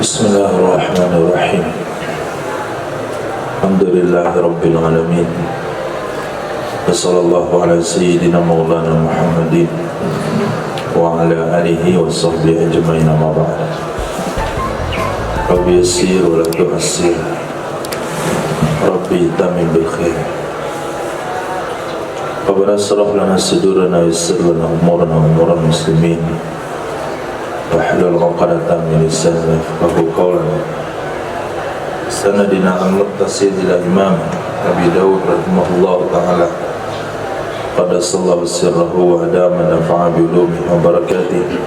Bismillahirrahmanirrahim. Alhamdulillahi Rabbil Alamin. Wassallallahu ala sayyidina maulana Muhammadin wa ala alihi wa sahbihi ajma'in, amma ba'd. Rabbi yassir wa la tu'assir, Rabbi tamim bil khair. Rabbana shrah lana sudurana wa yassir lana umurana wa umura muslimin wahlul 'uqdatam min lisani yafqahu qawlan. Sanadina al-muttasil ila Imam Abi Dawud rahimahullahu ta'ala, qaddasallahu sirrahu wa adama nafa'a bi ulumihi wa barakatihi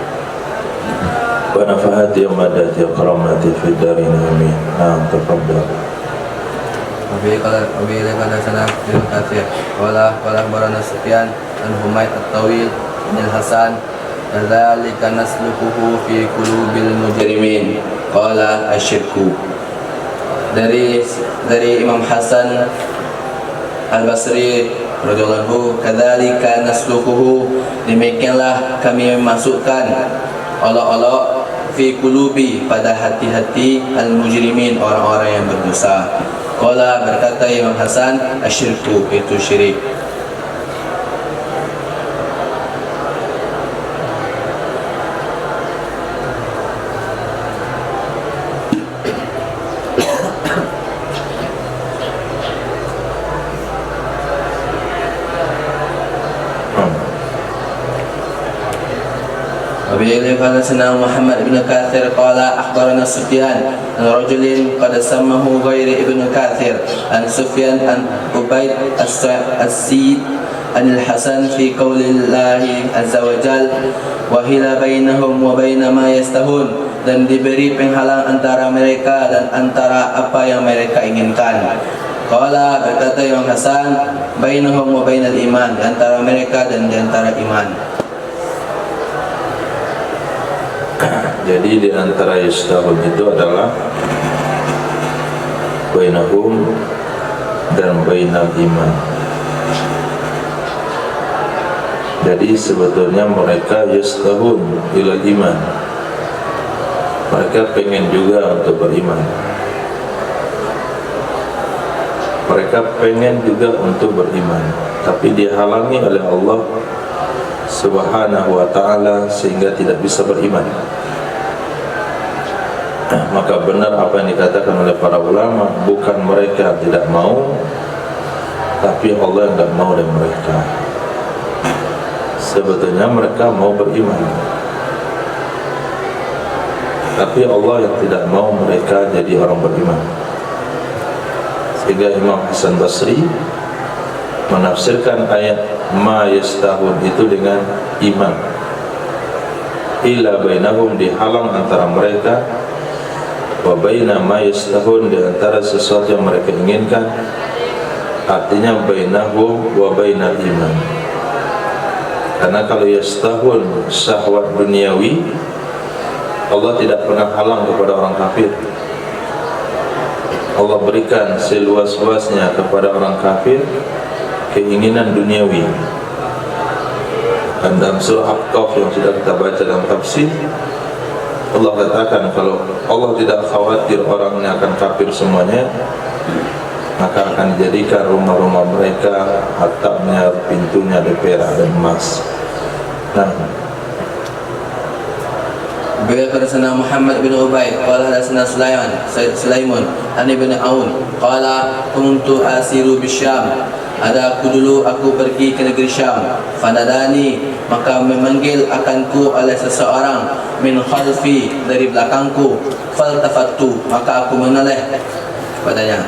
wa nafa'ati amadati akramati fi darin amin. Naam, tafadhal. Abi qala sana bin Katsir wala barana Sufyan an Humayd at-Tawil bin Hasan dzalika nasluquhu fi qulubil mujrimin qala asyirku. Dari Imam Hasan Al-Basri radhiyallahu, kadzalika nasluquhu, demikianlah kami memasukkan olok-olok fi qulubi, pada hati-hati al-mujrimin, orang-orang yang berdosa. Qala, berkata Imam Hasan, asyirku, itu syirik. قال سنا محمد بن كاثر قال أخبرنا سفيان عن رجل قد سمه غير ابن كاثر عن سفيان عن عبيد السيد عن الحسن في قول الله عز وجل وهل بينهم وبين ما يستهون, dan diberi penghalang antara mereka dan antara apa yang mereka inginkan. Qala, berkata Imam Hasan, bainahum wa bainal iman, di antara mereka dan di antara iman. Jadi di antara yastahun itu adalah bainahum dan bainal iman. Jadi sebetulnya mereka yastahun ilal iman, mereka pengen juga untuk beriman, mereka pengen juga untuk beriman, tapi dihalangi oleh Allah Subhanahu wa ta'ala sehingga tidak bisa beriman. Maka benar apa yang dikatakan oleh para ulama, bukan mereka tidak mau, tapi Allah yang tidak mau dari mereka. Sebetulnya mereka mau beriman, tapi Allah yang tidak mau mereka jadi orang beriman. Sehingga Imam Hasan Basri menafsirkan ayat ma yastahun itu dengan iman. Illa bainahum, dihalang antara mereka, wa baina ma yastahun, di antara sesuatu yang mereka inginkan. Artinya bainahum wa bainal iman. Karena kalau yastahun syahwat duniawi, Allah tidak pernah halang kepada orang kafir. Allah berikan seluas-luasnya kepada orang kafir keinginan duniawi. Dan dalam surah Al-Kahf yang sudah kita baca dalam tafsir, Allah katakan kalau Allah tidak khawatir orangnya akan kafir semuanya, maka akan dijadikan rumah-rumah mereka atapnya, pintunya dari perak dan emas. Nah, beliau bersama Muhammad bin Ubaid qala hadatsana Sulaiman an ibn Aun qala kuntu asiru bisyam, ada aku dulu aku pergi ke negeri Syam. Fanadani, maka memanggil akanku oleh seseorang, min khalfi, dari belakangku. Faltafattu, maka aku menoleh padanya.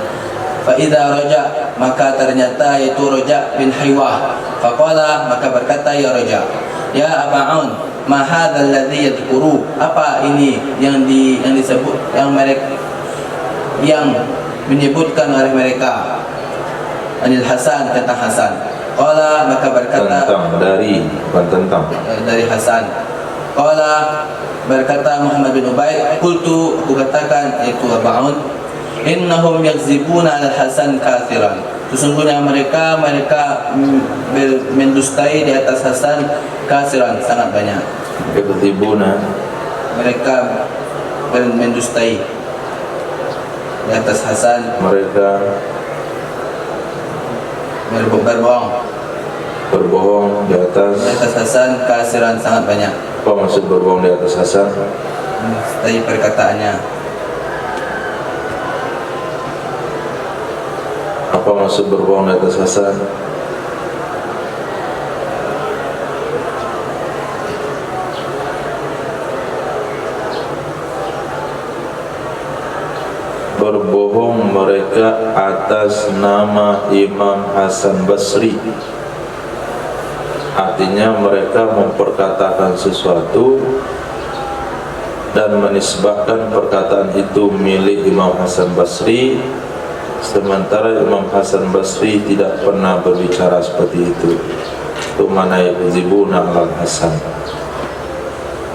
Fa idza raja, maka ternyata itu Raja bin Haywah. Faqala, maka berkata ya Raja, ya Aba Aun, ma hadzal ladzi yadhkuru, apa ini yang disebut, yang menyebutkan oleh mereka anil Hasan, tentang Hasan. Qala, maka berkata dari Hasan. Qala, berkata Muhammad bin Ubaid, qultu, aku katakan, yaitu Abaun, innahum yakzibuna al-Hasan kathiran, sesungguhnya mereka mendustai di atas Hasan kathiran, sangat banyak. yakzibuna, Mereka mendustai di atas Hasan, mereka berbohong di atas Hasan kasiran sangat banyak. Apa maksud berbohong di atas Hasan? Mendustai perkataannya. Apa maksud berbohong di atas Hasan? Berbohong mereka atas nama Imam Hasan Basri. Artinya mereka memperkatakan sesuatu dan menisbahkan perkataan itu milik Imam Hasan Basri, sementara Imam Hasan Basri tidak pernah berbicara seperti itu. Itu mana yakzibuna al Hasan.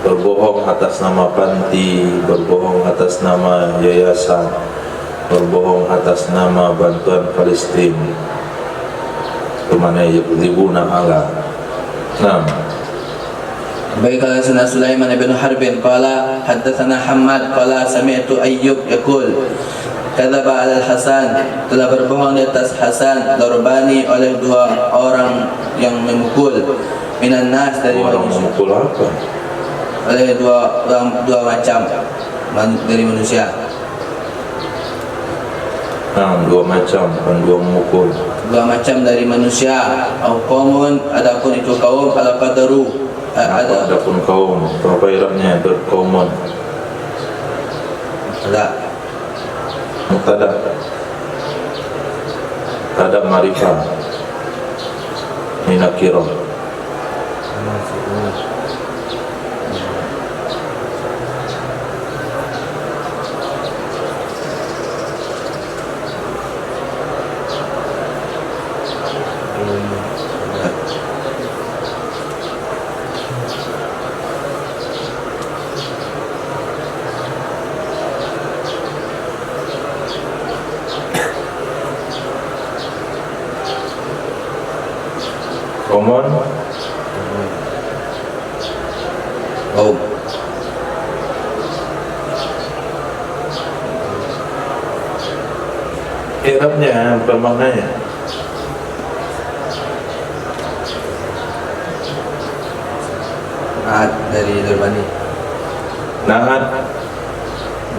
Berbohong atas nama panti, berbohong atas nama yayasan, berbohong atas nama bantuan Palestin. Itu mana yakzibuna ala. Nah, Baik, qala sana Sulaiman bin Harbin qala haddatsana Hammad qala sami'tu Ayyub yaqul kadzaba 'ala al-Hasan, telah berbohong di atas Hasan Darbani oleh dua orang yang memukul minan nas dari orang manusia, memukul apa? oleh dua macam dari manusia. Nah, dua macam, bukan dua memukul. Dua macam dari manusia. Au qaumun, adapun itu kaum, ala qadaru ada Adapun kaum, apa irabnya? Berkaumun. ada Mubtada. Ada marifah. Ini nakirah. Kaum kaum. irabnya, bukan maknanya. Dari Darbani. Nahan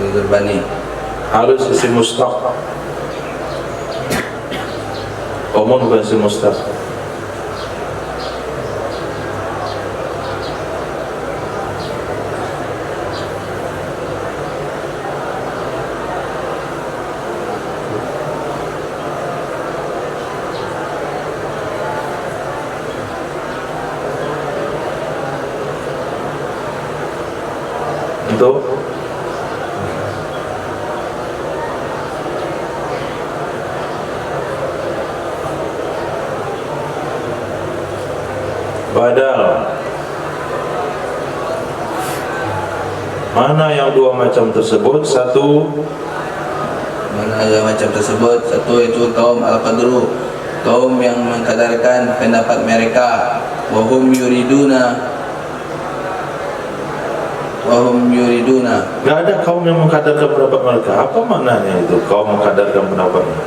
Dari Darbani. harus isim mustaq. Kaumun bukan isim mustaq. Untuk badal. Mana yang dua macam tersebut? Satu, Mana ada macam tersebut? Satu itu kaum al-qadru, kaum yang mengkadarkan pendapat mereka. Wahum yuriduna nggak ada kaum yang mengkadarkan pendapat mereka. Apa maknanya itu? Kaum mengkadarkan pendapatnya.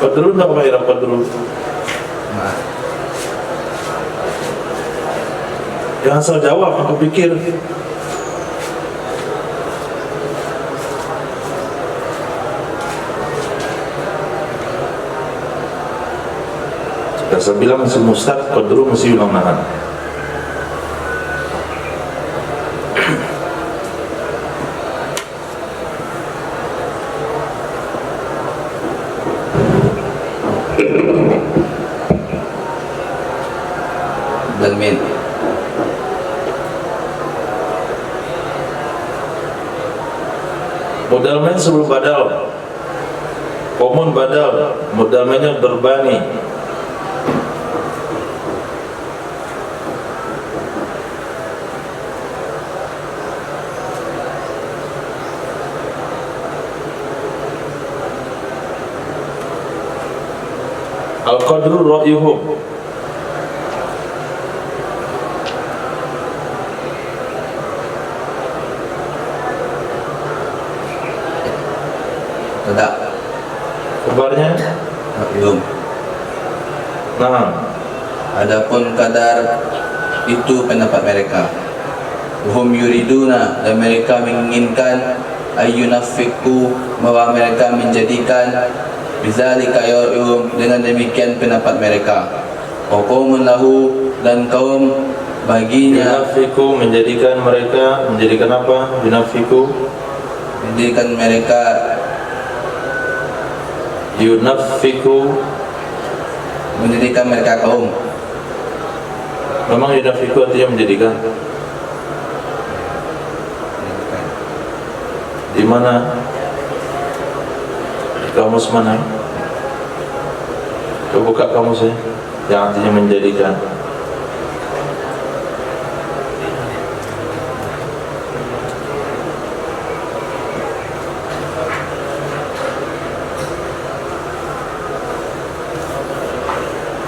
Qadrun tak pakai irab qadrun. Nah, Jangan asal jawab, aku pikir. Saya bilang si mustaq, qadrun mesti bilang nahan. dan min. Modal main sebelum badal. Komun badal, modal mainnya berbani. Al-qadru ra'yuhum. Tak. Kabarnya? Belum. Nah, Adapun kadar itu pendapat mereka. Hum yuriduna, dan mereka menginginkan ayyunafiku, bahwa mereka menjadikan bizalika yur'um, dengan demikian pendapat mereka. Wa qaumun lahu, dan kaum baginya, yunafiku menjadikan mereka, menjadikan apa? Yunafiku, menjadikan mereka yunafiku, menjadikan mereka kaum. memang yunafiku artinya menjadikan. Di mana? Di kamus mana? Coba buka kamusnya yang artinya menjadikan.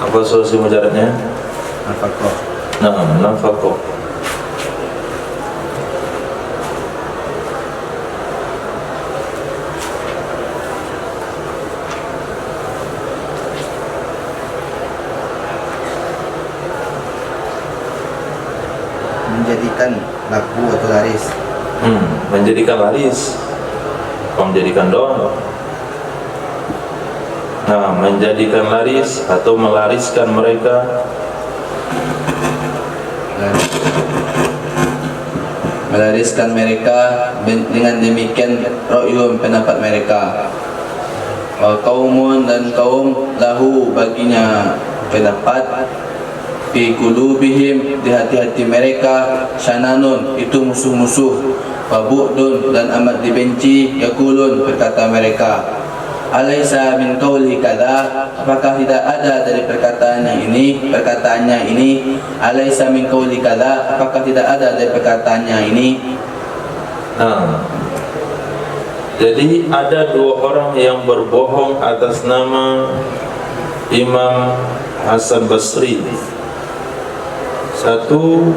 Apa solusi mujarabnya? Nafaqah. Nah, nafaqah. Menjadikan laku atau laris. Menjadikan laris, bukan menjadikan doang. Nah, menjadikan laris atau melariskan mereka, melariskan mereka, dengan demikian ra'yum, pendapat mereka. Wa qaumun, dan kaum lahu baginya pendapat, fi qulubihim, di hati-hati mereka, syananun, itu musuh-musuh, wa bu'dun, dan amat dibenci, yaqulun, berkata mereka, alaysa min qawli kadza, apakah tidak ada dari perkataannya ini, alaysa min qawli kadza, apakah tidak ada dari perkataannya ini. Nah, jadi ada dua orang yang berbohong atas nama Imam Hasan Basri. Satu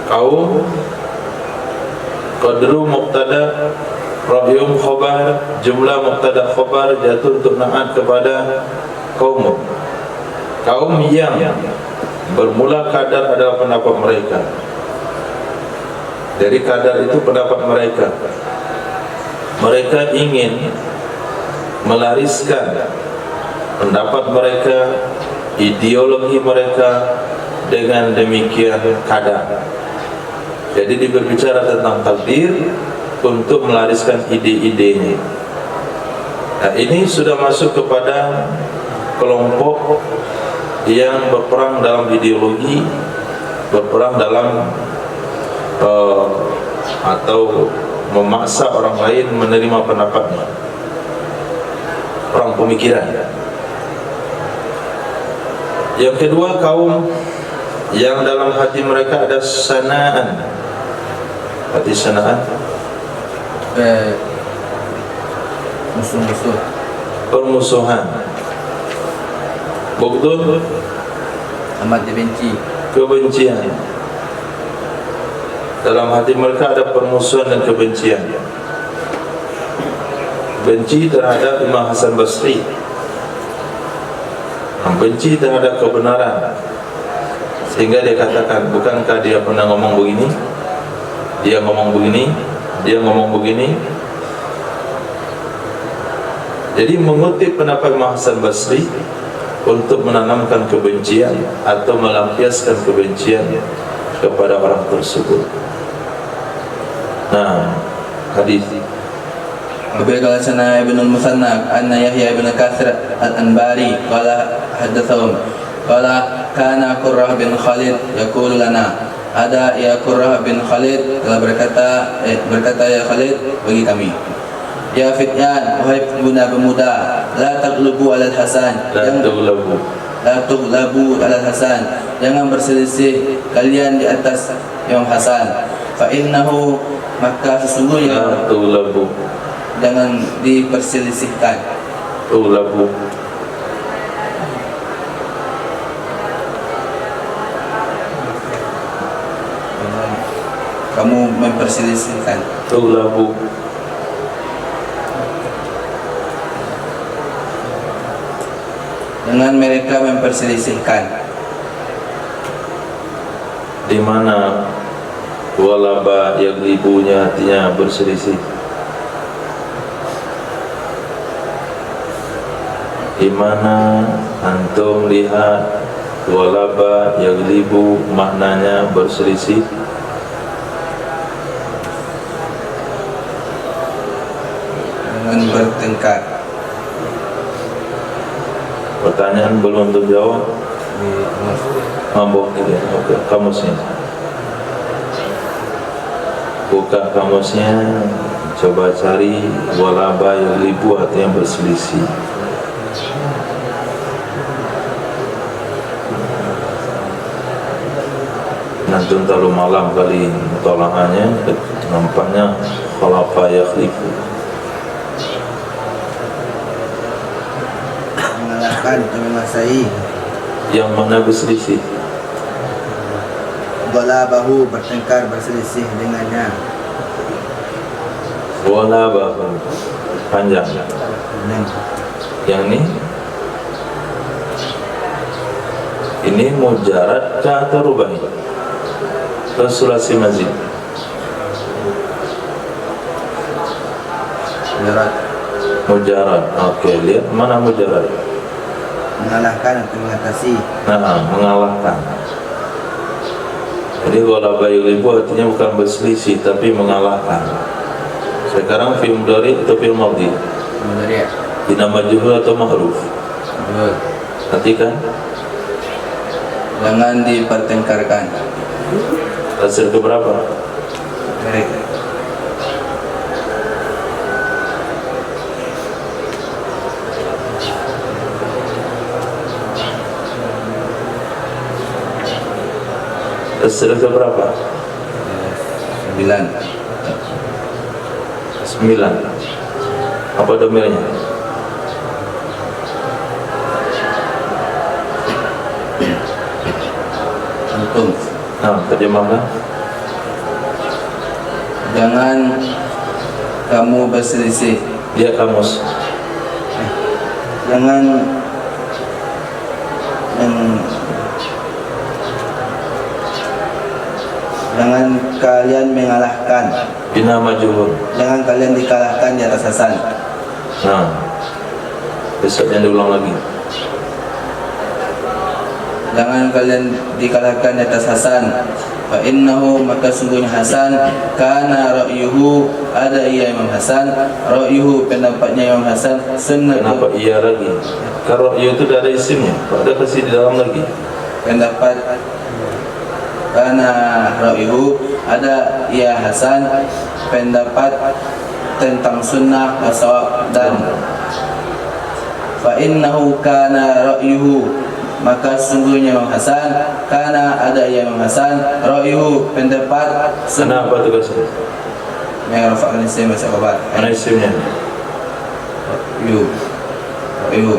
kaum qadru mubtada ra'yum khabar, jumlah mubtada khabar jatuh untuk na'at kepada kaum yang bermula kadar adalah pendapat mereka. Dari kadar itu pendapat mereka. Mereka ingin melariskan pendapat mereka, ideologi mereka, dengan demikian kadar. Jadi dia berbicara tentang takdir untuk melariskan ide-idenya. Nah, ini sudah masuk kepada kelompok yang berperang dalam ideologi, berperang dalam atau memaksa orang lain menerima pendapatnya, perang pemikiran. Yang kedua, kaum yang dalam hati mereka ada sanaan. Hati sanaan, Musuh-musuh, permusuhan. Bughdun, amat dibenci. kebencian. Dalam hati mereka ada permusuhan dan kebencian. Benci terhadap Imam Hasan Basri, benci terhadap kebenaran, sehingga dia katakan, bukankah dia pernah ngomong begini, dia ngomong begini, dia ngomong begini. Jadi mengutip pendapat Imam Hasan Basri untuk menanamkan kebencian atau melampiaskan kebencian kepada orang tersebut. Nah, hadis Qala sana Ibn al-Musanna anna Yahya ibn Katsir al-Anbari qala haddatsahum qala kana Qurrah bin Khalid yaqulu lana, ada ya Qurrah bin Khalid telah berkata ya Khalid bagi kami, ya fityan, wahai bunda pemuda, la taglubu alal Hasan, la tughlabu alal Hasan, jangan berselisih kalian di atas Imam Hasan. Fa innahu, maka sesungguhnya la tughlabu, jangan diperselisihkan. Tughlabu. Kamu memperselisihkan. Tughlabu. Dengan mereka memperselisihkan. Di mana walaba yang ibunya artinya berselisih? Di mana antum lihat walaba yang ibu maknanya berselisih? Dengan bertengkar. Pertanyaan belum terjawab. Mabok gitu. Oke, kamusnya. Buka kamusnya, coba cari walaba yang ibu artinya berselisih. Nanti terlalu malam kali mutolahanya, nampaknya khalafa yakhlifu. Mengalahkan atau menguasai. Yang mana berselisih? Ghalabahu, bertengkar, berselisih dengannya. Walaba panjang. Yang ini mujarad kah atau rubai? Atau sulasi mazid? Mujarad. Oke, lihat mana mujarad? Mengalahkan atau mengatasi. Nah, mengalahkan. Jadi walaba yughlibu artinya bukan berselisih tapi mengalahkan. Sekarang fi'il mudhari atau fi'il madhi? Mudhari'. Bina majhul atau mahruf? Betul. Perhatikan. Jangan dipertengkarkan. Hasil keberapa? Mereka. Hasil keberapa? 9. 9. Apa domirnya? Antum. Nah, terjemahkan. Jangan kamu berselisih. Dia kamus. Jangan jangan kalian mengalahkan. Bina majhul. Jangan kalian dikalahkan di atas Hasan. Nah, besoknya diulang lagi. Jangan kalian dikalahkan di atas Hasan. Fa innahu, maka sungguhnya Hasan, kana ra'yuhu, ada ia Imam Hasan, ra'yuhu pendapatnya Imam Hasan, sunnah. Kenapa iya lagi? Kalau iya itu ada isimnya, kok ada kasih di dalam lagi? Pendapat kana ra'yuhu, ada ia Hasan, pendapat tentang sunnah wasawab, dan fa innahu kana ra'yuhu, maka sungguhnya Imam Hasan, karena ada Imam Hasan, ra'yuhu, pendapat sunnah. Kenapa itu kasih? Merafa'kan isim masa kabar. Mana isimnya? Ra'yuhu.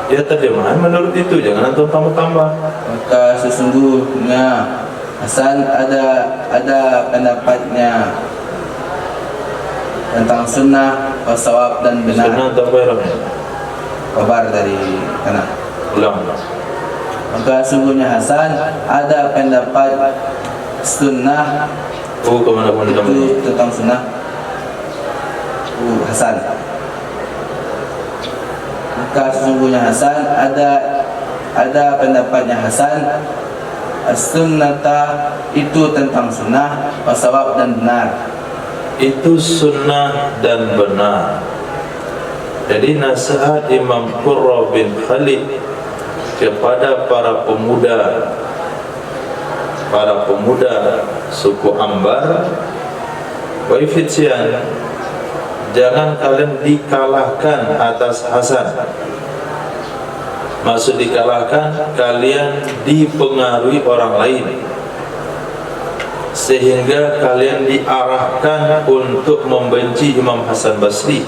Ya terjemahan menurut itu, jangan antum tambah-tambah. Maka sesungguhnya Hasan ada pendapatnya tentang sunnah, wasawab, dan benar. Sunnah atau bayrahnya? Kabar dari kanan. Ulang. Maka sungguhnya Hasan ada pendapat sunnah. Kemana Itu tentang sunnah. Hasan. Maka sesungguhnya Hasan ada pendapatnya Hasan, as-sunnata, itu tentang sunnah, wasawab, dan benar. Itu sunnah dan benar. Jadi nasihat Imam Qurra bin Khalid kepada para pemuda suku Ambar, wahai fityan, jangan kalian dikalahkan atas Hasan. Maksud dikalahkan, kalian dipengaruhi orang lain sehingga kalian diarahkan untuk membenci Imam Hasan Basri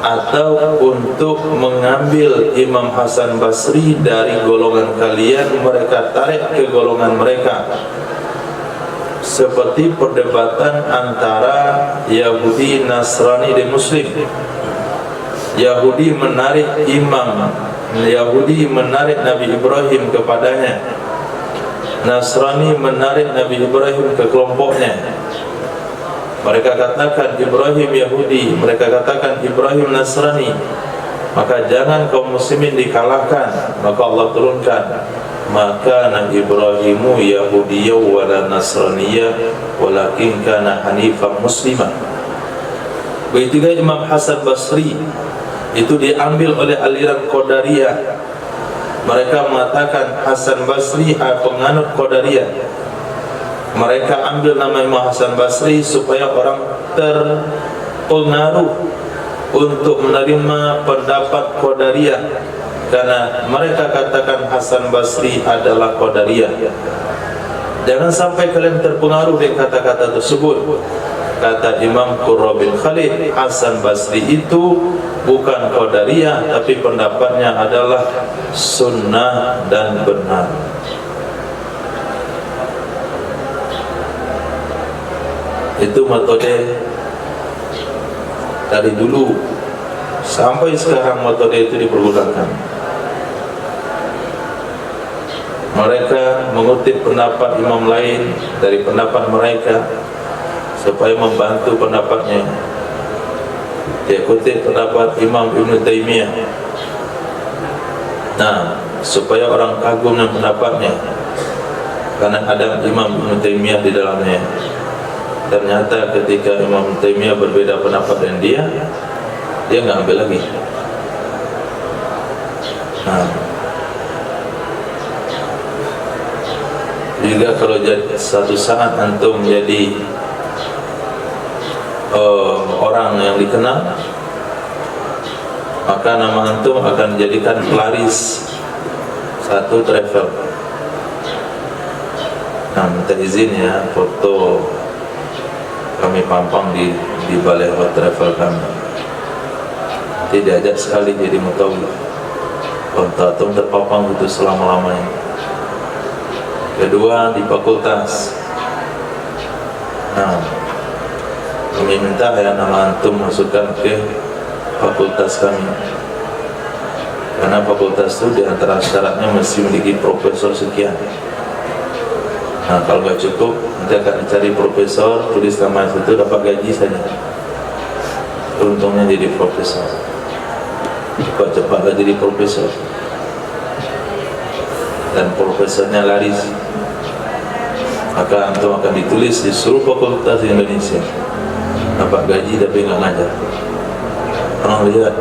atau untuk mengambil Imam Hasan Basri dari golongan kalian, mereka tarik ke golongan mereka, seperti perdebatan antara Yahudi, Nasrani dan Muslim. Yahudi menarik Nabi Ibrahim kepadanya, Nasrani menarik Nabi Ibrahim ke kelompoknya. Mereka katakan Ibrahim Yahudi, mereka katakan Ibrahim Nasrani. Maka jangan kaum muslimin dikalahkan. Maka Allah turunkan, maka Nabi Ibrahimu Yahudiyya wala Nasraniyya walakin kana hanifan muslimah. Begitu juga Imam Hasan Basri, itu diambil oleh aliran Qadariyah. Mereka mengatakan Hasan Basri penganut Qadariyah. Mereka ambil nama Imam Hasan Basri supaya orang terpengaruh untuk menerima pendapat Qadariyah, karena mereka katakan Hasan Basri adalah Qadariyah. Jangan sampai kalian terpengaruh dengan kata-kata tersebut. Kata Imam Qurra bin Khalid, Hasan Basri itu bukan Qadariyah, tapi pendapatnya adalah sunnah dan benar. Itu metode dari dulu sampai sekarang, metode itu dipergunakan. Mereka mengutip pendapat imam lain dari pendapat mereka supaya membantu pendapatnya. Dia kutip pendapat Imam Ibn Taymiyah, nah, supaya orang kagum dengan pendapatnya, karena ada Imam Ibn Taymiyah di dalamnya. Ternyata ketika Imam Taimiyah berbeda pendapat dengan dia nggak ambil lagi. Nah, juga kalau jadi satu saat antum menjadi orang yang dikenal, maka nama antum akan dijadikan pelaris satu travel. Nah, minta izin ya, foto kami pampang di balai travel kami. Nanti diajak sekali jadi mutawif. Kontatum terpapang itu selama-lamanya. Kedua, di fakultas. Nah, kami minta ya nama antum masukkan ke fakultas kami, karena fakultas itu di antara syaratnya mesti memiliki profesor sekian. Nah, kalau nggak cukup, nanti akan dicari profesor, tulis nama itu, dapat gaji saja. Untungnya jadi profesor, cepat-cepatlah jadi profesor, dan profesornya laris, maka antum akan ditulis di seluruh fakultas di Indonesia, dapat gaji tapi nggak ngajar. Orang lihat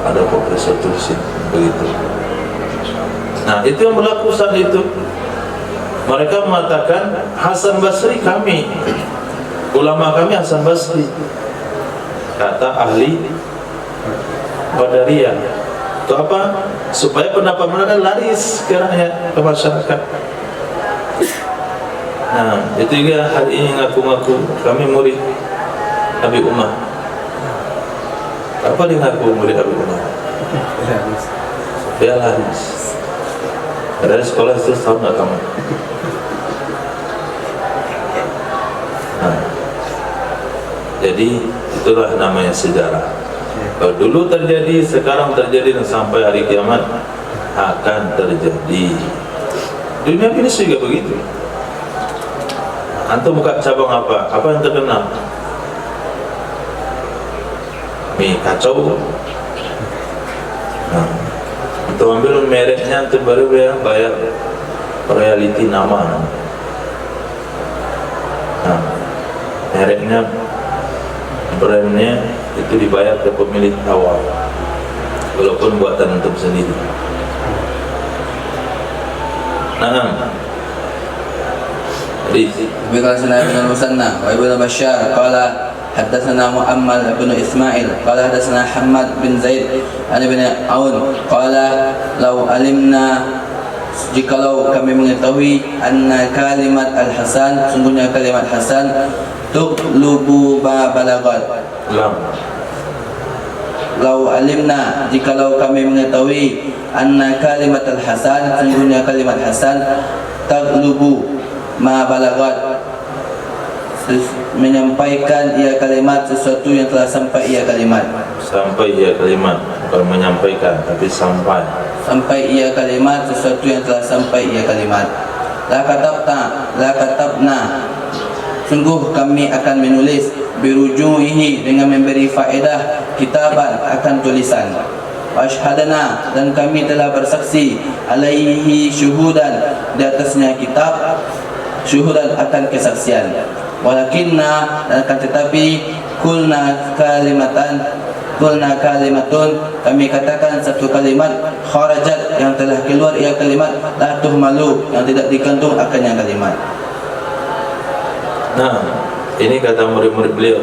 ada profesor tulisin begitu. Nah, itu yang berlaku saat itu. Mereka mengatakan Hasan Basri kami, ulama kami Hasan Basri. Kata ahli Qadariyah, itu apa? Supaya pendapat mereka laris sekarang ke masyarakat. Nah, itu juga hari ini ngaku-ngaku kami murid Abi Umar. Apa dia ngaku murid Abi Umar? Supaya laris. Dari sekolah itu tahu nggak kamu? Nah, jadi itulah namanya sejarah. Kalau dulu terjadi, sekarang terjadi, dan sampai hari kiamat akan terjadi. Dunia ini juga begitu. Antum buka cabang apa? Apa yang terkenal? Mie kacau. Nah, untuk ambil mereknya, itu baru bayar royalty nama. Nah, mereknya, brandnya itu dibayar ke pemilik awal, walaupun buatan untuk sendiri. Nah, Biqala sana ibn al-Musanna wa ibn Bashar qala حدثنا مؤمل بن إسماعيل قال حدثنا حماد بن زيد عن ابن عون قال لو علمنا jikalau kami mengetahui anna kalimat al-hasan, sungguhnya kalimat hasan tuqlubu ma balagat. Lau alimna, jikalau kami mengetahui anna kalimat al-hasan, sungguhnya kalimat hasan taqlubu ma balagat, menyampaikan ia kalimat sesuatu yang telah sampai ia kalimat. Sampai ia kalimat, bukan menyampaikan tapi sampai. Sampai ia kalimat sesuatu yang telah sampai ia kalimat. La katabna, sungguh kami akan menulis birujuihi, dengan memberi faedah kitaban, akan tulisan. Ashhadana, dan kami telah bersaksi alaihi syuhudan, di atasnya kitab, syuhudan akan kesaksian. Walakinna, akan tetapi kulna kalimatun, kami katakan satu kalimat, kharajat, yang telah keluar ia kalimat, la tuhmalu, yang tidak digantung akannya kalimat. Nah, ini kata murid-murid beliau.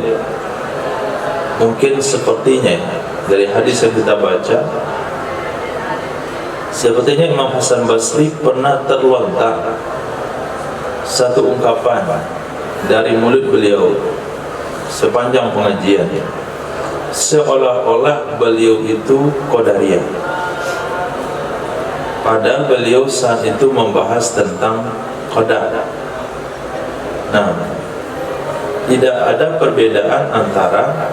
Mungkin sepertinya dari hadis yang kita baca, sepertinya Imam Hasan Basri pernah terlontar satu ungkapan dari mulut beliau sepanjang pengajian, seolah-olah beliau itu Qadariyah, padahal beliau saat itu membahas tentang qadar. Nah, tidak ada perbedaan antara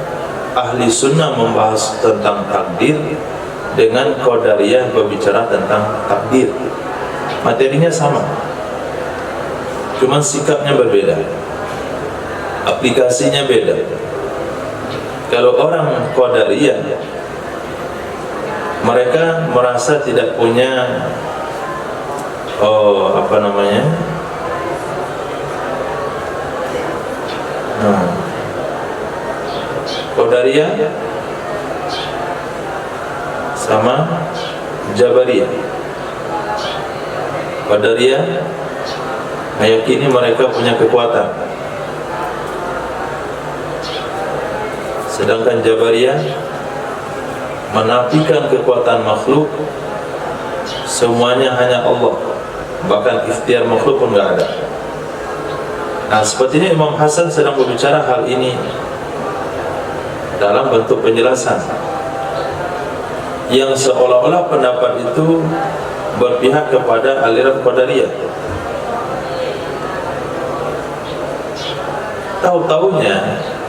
ahli sunnah membahas tentang takdir dengan Qadariyah berbicara tentang takdir. Materinya sama, cuma sikapnya berbeda, aplikasinya beda. Kalau orang Qadariyah, mereka merasa tidak punya Qadariyah sama Jabariyah. Qadariyah meyakini mereka punya kekuatan, sedangkan Jabariyah menafikan kekuatan makhluk, semuanya hanya Allah, bahkan ikhtiar makhluk pun tidak ada. Nah, sepertinya Imam Hasan sedang berbicara hal ini dalam bentuk penjelasan yang seolah-olah pendapat itu berpihak kepada aliran Qadariyah. Tahu-tahunya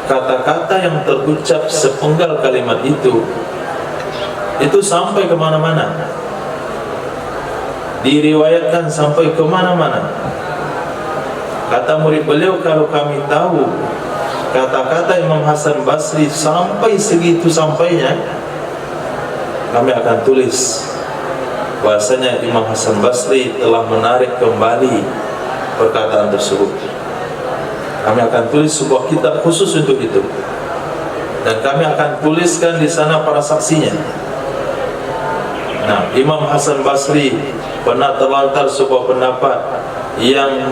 kata-kata yang terucap sepenggal kalimat itu sampai kemana-mana, diriwayatkan sampai kemana-mana. Kata murid beliau, kalau kami tahu kata-kata Imam Hasan Basri sampai segitu sampainya, kami akan tulis bahasanya Imam Hasan Basri telah menarik kembali perkataan tersebut. Kami akan tulis sebuah kitab khusus untuk itu, dan kami akan tuliskan di sana para saksinya. Nah, Imam Hasan Basri pernah terlontar sebuah pendapat yang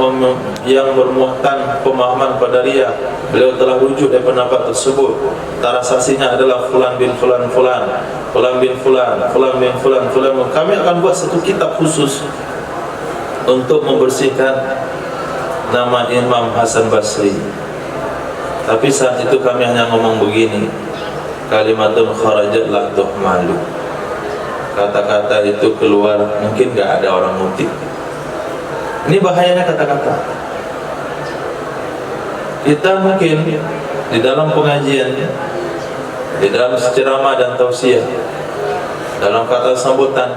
bermuatan pemahaman Qadariyah. Beliau telah rujuk dari pendapat tersebut. Antara saksinya adalah fulan bin fulan fulan, fulan bin fulan, fulan bin fulan fulan. Kami akan buat satu kitab khusus untuk membersihkan nama Imam Hasan Basri. Tapi saat itu kami hanya ngomong begini, kalimatun kharajat la tuhmalu. Kata-kata itu keluar, mungkin gak ada orang ngutip. Ini bahayanya kata-kata. Kita mungkin di dalam pengajian, di dalam ceramah dan tausiah, dalam kata sambutan,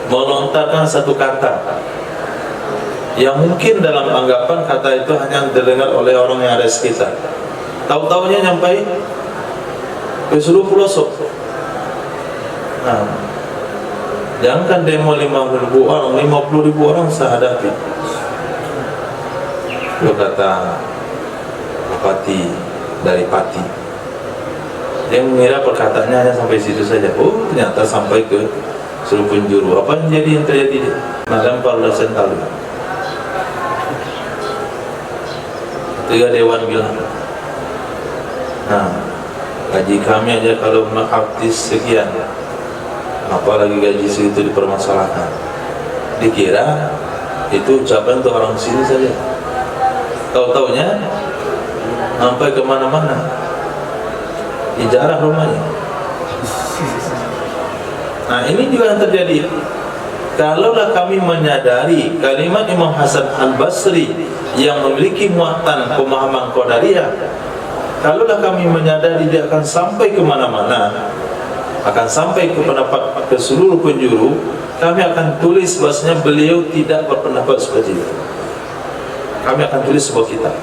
melontarkan satu kata yang mungkin dalam anggapan kata itu hanya didengar oleh orang yang ada di sekitar. Tahu-tahunya nyampai ke seluruh pelosok. Nah, jangankan demo 50.000 orang, 50.000 orang saya hadapi. Dia kata Bupati dari Pati, dia mengira perkataannya hanya sampai situ saja. Oh, ternyata sampai ke seluruh penjuru. Apa yang terjadi? Nah, lempar dosen tali. Ketika dewan bilang, nah, gaji kami aja kalau artis sekian, apalagi gaji segitu dipermasalahkan. dikira itu ucapan untuk orang sini saja. Tahu-taunya sampai kemana-mana. Ijarah rumahnya. Nah, ini juga yang terjadi. Kalaulah kami menyadari kalimat Imam Hasan Al-Basri yang memiliki muatan pemahaman Qadariyah, kalaulah kami menyadari dia akan sampai kemana-mana, akan sampai ke pendapat ke seluruh penjuru, kami akan tulis bahasanya beliau tidak berpendapat seperti itu. Kami akan tulis sebuah kitab.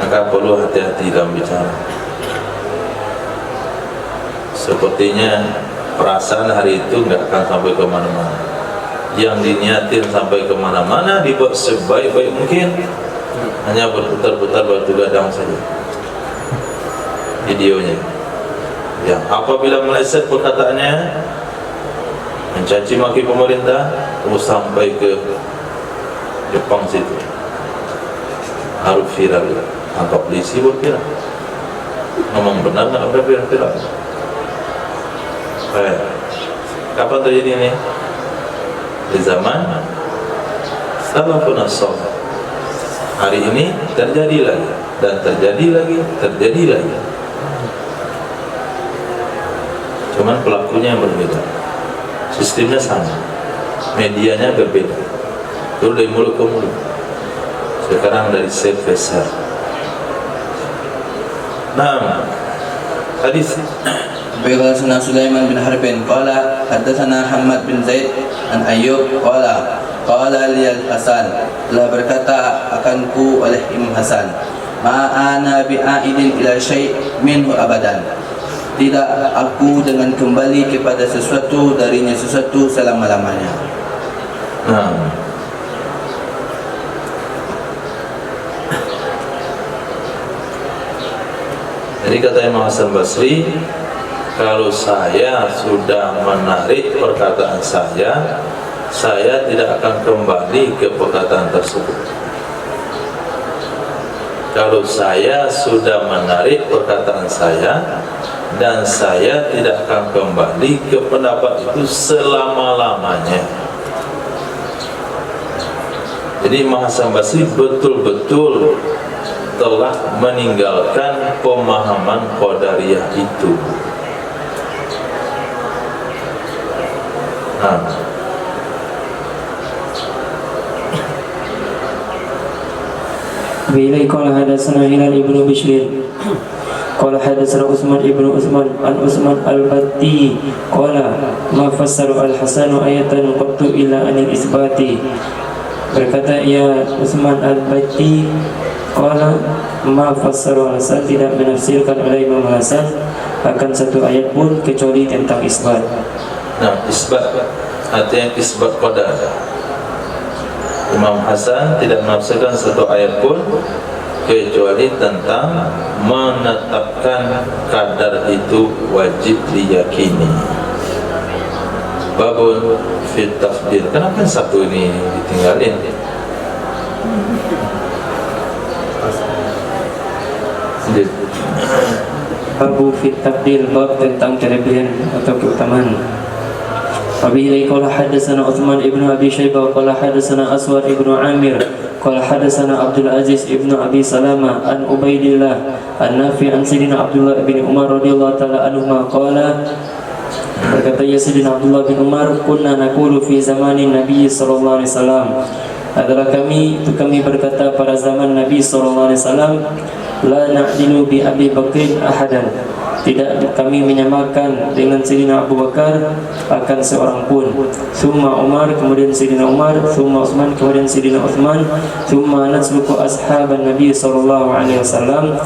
Maka perlu hati-hati dalam bicara. Sepertinya perasaan hari itu nggak akan sampai kemana-mana. Yang diniatin sampai kemana-mana dibuat sebaik-baik mungkin, hanya berputar-putar batu gadang saja videonya. Yang apabila meleset perkataannya, mencaci maki pemerintah, terus sampai ke Jepang situ, harus viral. Angkat polisi berviral. Ngomong benar nggak ada viral. Kapan terjadi ini? Di zaman salafun as-salih. Hari ini terjadi lagi dan terjadi lagi. Cuman pelakunya yang berbeda, sistemnya sama, medianya berbeda. Dulu dari mulut ke mulut, sekarang dari set ke set. Nah, hadis Haddatsana Sulaiman bin Harbin qala haddatsana Hammad bin Zaid an Ayyub qala li Hasan, telah berkata akanku oleh Imam Hasan, ma ana bi'aidin ila syai' minhu abadan, tidak aku dengan kembali kepada sesuatu darinya sesuatu selama-lamanya. nah, jadi kata Imam Hasan Basri, kalau saya sudah menarik perkataan saya tidak akan kembali ke perkataan tersebut. Kalau saya sudah menarik perkataan saya, dan saya tidak akan kembali ke pendapat itu selama-lamanya. Jadi Imam Hasan Basri betul-betul telah meninggalkan pemahaman Qadariyah itu. Nah, Bila qala hadatsana Hilal ibnu Bishr qala hadatsana Utsman ibnu Utsman an Utsman al-Batti qala ma fassara al-Hasan ayatan qattu illa anil isbati. Berkata ia Utsman al-Batti qala ma fassara al-Hasan, tidak menafsirkan oleh Imam Hasan akan satu ayat pun kecuali tentang isbat. nah, isbat artinya isbat qadar. Imam Hasan tidak menafsirkan satu ayat pun kecuali tentang menetapkan kadar itu wajib diyakini. Babun fit tafdil. Kenapa yang satu ini ditinggalin? Babu fit tafdil, bab tentang kelebihan atau keutamaan. Wabihi qala hadatsana Utsman ibnu Abi Syaibah qala hadatsana Aswad ibnu Amir qala hadatsana Abdul Aziz ibnu Abi Salamah an Ubaidillah an-Nafi' an Sayyidina Abdullah bin Umar radhiyallahu ta'ala anhuma qala, berkata ya Sayyidina Abdullah bin Umar, kunna naqulu fi zamanin Nabi sallallahu alaihi wasallam, adalah kami berkata pada zaman Nabi sallallahu alaihi wasallam, la na'dilu bi Abi Bakr ahadan, tidak kami menyamakan dengan Sayyidina Abu Bakar akan seorang pun. Summa Umar, kemudian Sayyidina Umar, summa Utsman, kemudian Sayyidina Utsman, summa nasluku ashaban Nabi sallallahu alaihi wasallam,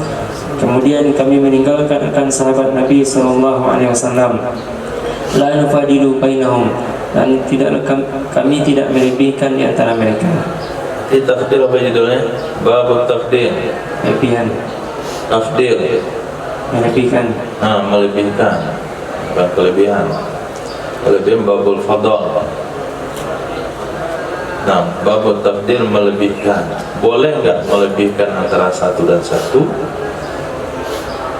kemudian kami meninggalkan akan sahabat Nabi sallallahu alaihi wasallam. La nufadilu bainahum, dan kami tidak melebihkan di antara mereka. Ini tafdil apa judulnya? Bab tafdil. Kelebihan. Tafdil. Melebihkan. Melebihkan, bukan kelebihan. Kelebihan babul fadal. Nah, babul tafdil melebihkan. Boleh enggak melebihkan antara satu dan satu?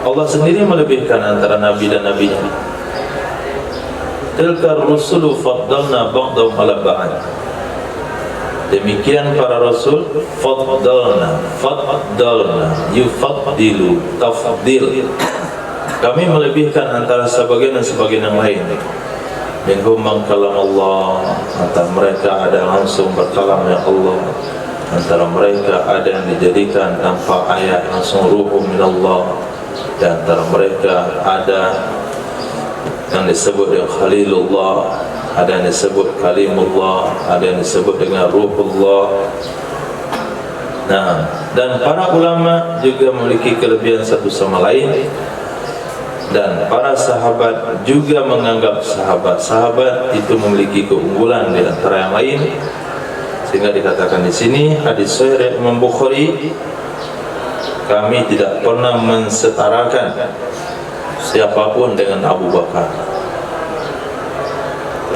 Allah sendiri melebihkan antara nabi dan nabinya. Tilka rusulu faddalna ba'dahum ala ba'd. Demikian para rasul, faddalna yufaddilu tafdil. Kami melebihkan antara sebagian dan sebagian yang lain. Minhum man kalam Allah, antara mereka ada yang langsung berkalam ya Allah, antara mereka ada yang dijadikan tanpa ayat langsung ruhu minallah, dan antara mereka ada yang disebut dengan Khalilullah, ada yang disebut Kalimullah, ada yang disebut dengan Ruhullah. Nah, dan para ulama juga memiliki kelebihan satu sama lain, dan para sahabat juga menganggap sahabat itu memiliki keunggulan di antara yang lain, sehingga dikatakan di sini hadis sahih Imam Bukhari, kami tidak pernah mensetarakan siapapun dengan Abu Bakar,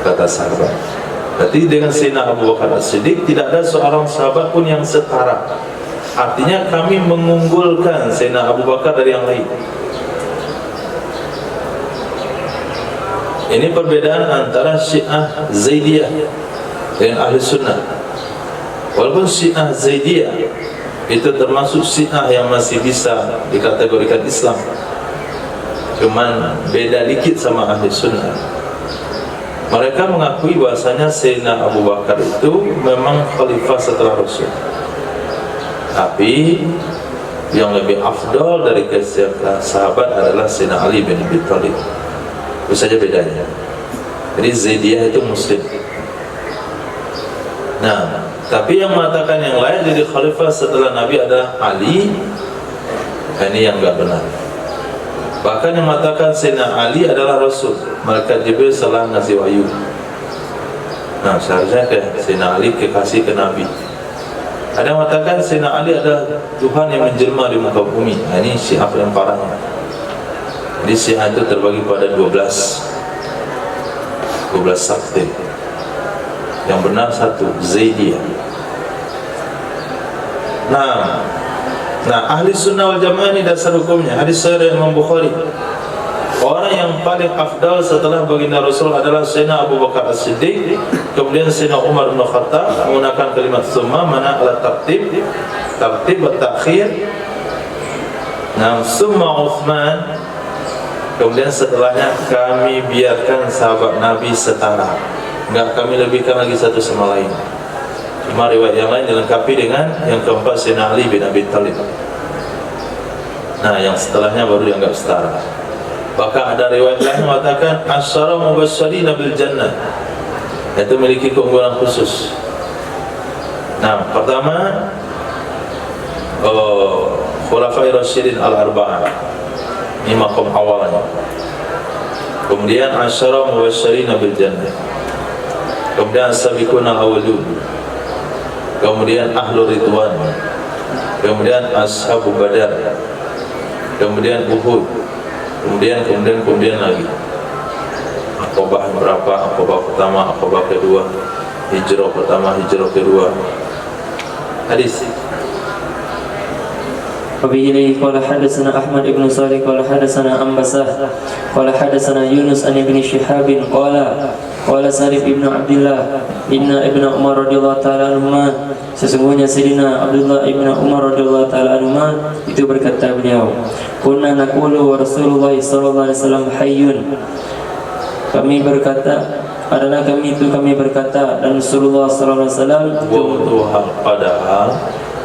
kata sahabat. Berarti dengan Sayyidina Abu Bakar As-Siddiq tidak ada seorang sahabat pun yang setara. Artinya kami mengunggulkan Sayyidina Abu Bakar dari yang lain. Ini perbedaan antara Syiah Zaidiyah dengan Ahli Sunnah. Walaupun Syiah Zaidiyah itu termasuk Syiah yang masih bisa dikategorikan Islam, cuman beda dikit sama Ahli Sunnah. Mereka mengakui bahasanya Sayyidina Abu Bakar itu memang khalifah setelah Rasul, tapi yang lebih afdal dari kesekian sahabat adalah Sayyidina Ali bin Abi Thalib. Itu saja bedanya. Jadi Zaidiyah itu Muslim. Nah, tapi yang mengatakan yang lain jadi khalifah setelah Nabi adalah Ali, ini yang enggak benar. Bahkan yang mengatakan Sayyidina Ali adalah Rasul, malaikat Jibril salah ngasih wahyu. Nah, seharusnya Sayyidina Ali kekasih ke Nabi. Ada yang mengatakan Sayyidina Ali adalah Tuhan yang menjelma di muka bumi. Nah, ini Syiah yang parahnya. Jadi Syiah itu terbagi pada 12 sakte. Yang benar satu, Zaidiyah. Nah, Ahli Sunnah wal Jamaah ini dasar hukumnya. Hadis sahih Imam Bukhari. Orang yang paling afdal setelah baginda Rasul adalah Sayyidina Abu Bakar As-Siddiq, kemudian Sayyidina Umar bin Khattab, menggunakan kalimat summa mana ala tartib wa ta'khir. Summa Uthman, kemudian setelahnya kami biarkan sahabat Nabi setara, enggak kami lebihkan lagi satu sama lain. Cuma riwayat yang lain dilengkapi dengan yang keempat Sayyidina Ali bin Abi Thalib. Nah, yang setelahnya baru dianggap setara. Bahkan ada riwayat lain mengatakan asyara mubashshirina bil jannah, itu memiliki keunggulan khusus. Nah, pertama Khulafai Rasyidin al-Arba'ah, ini makom awalnya. Kemudian asyara mubashshirina bil jannah, kemudian as-sabiquna al-awwalun, kemudian Ahlul Ridwan, kemudian Ashabu Badar, kemudian Uhud, kemudian lagi Aqabah berapa? Aqabah pertama, Aqabah kedua, Hijrah pertama, Hijrah kedua. Hadis. وبه قال حدثنا أحمد بن صالح قال حدثنا أنبسة قال حدثنا يونس عن ابن شهاب قال سالم ابن عبد الله إن ابن عمر رضي الله تعالى عنهما, sesungguhnya Sayyidina Abdullah ibn Umar radhiyallahu ta'ala anhuma itu berkata beliau, kunna naqulu wa Rasulullah sallallahu alaihi wasallam hayyun, kami berkata kami berkata dan Rasulullah sallallahu alaihi wasallam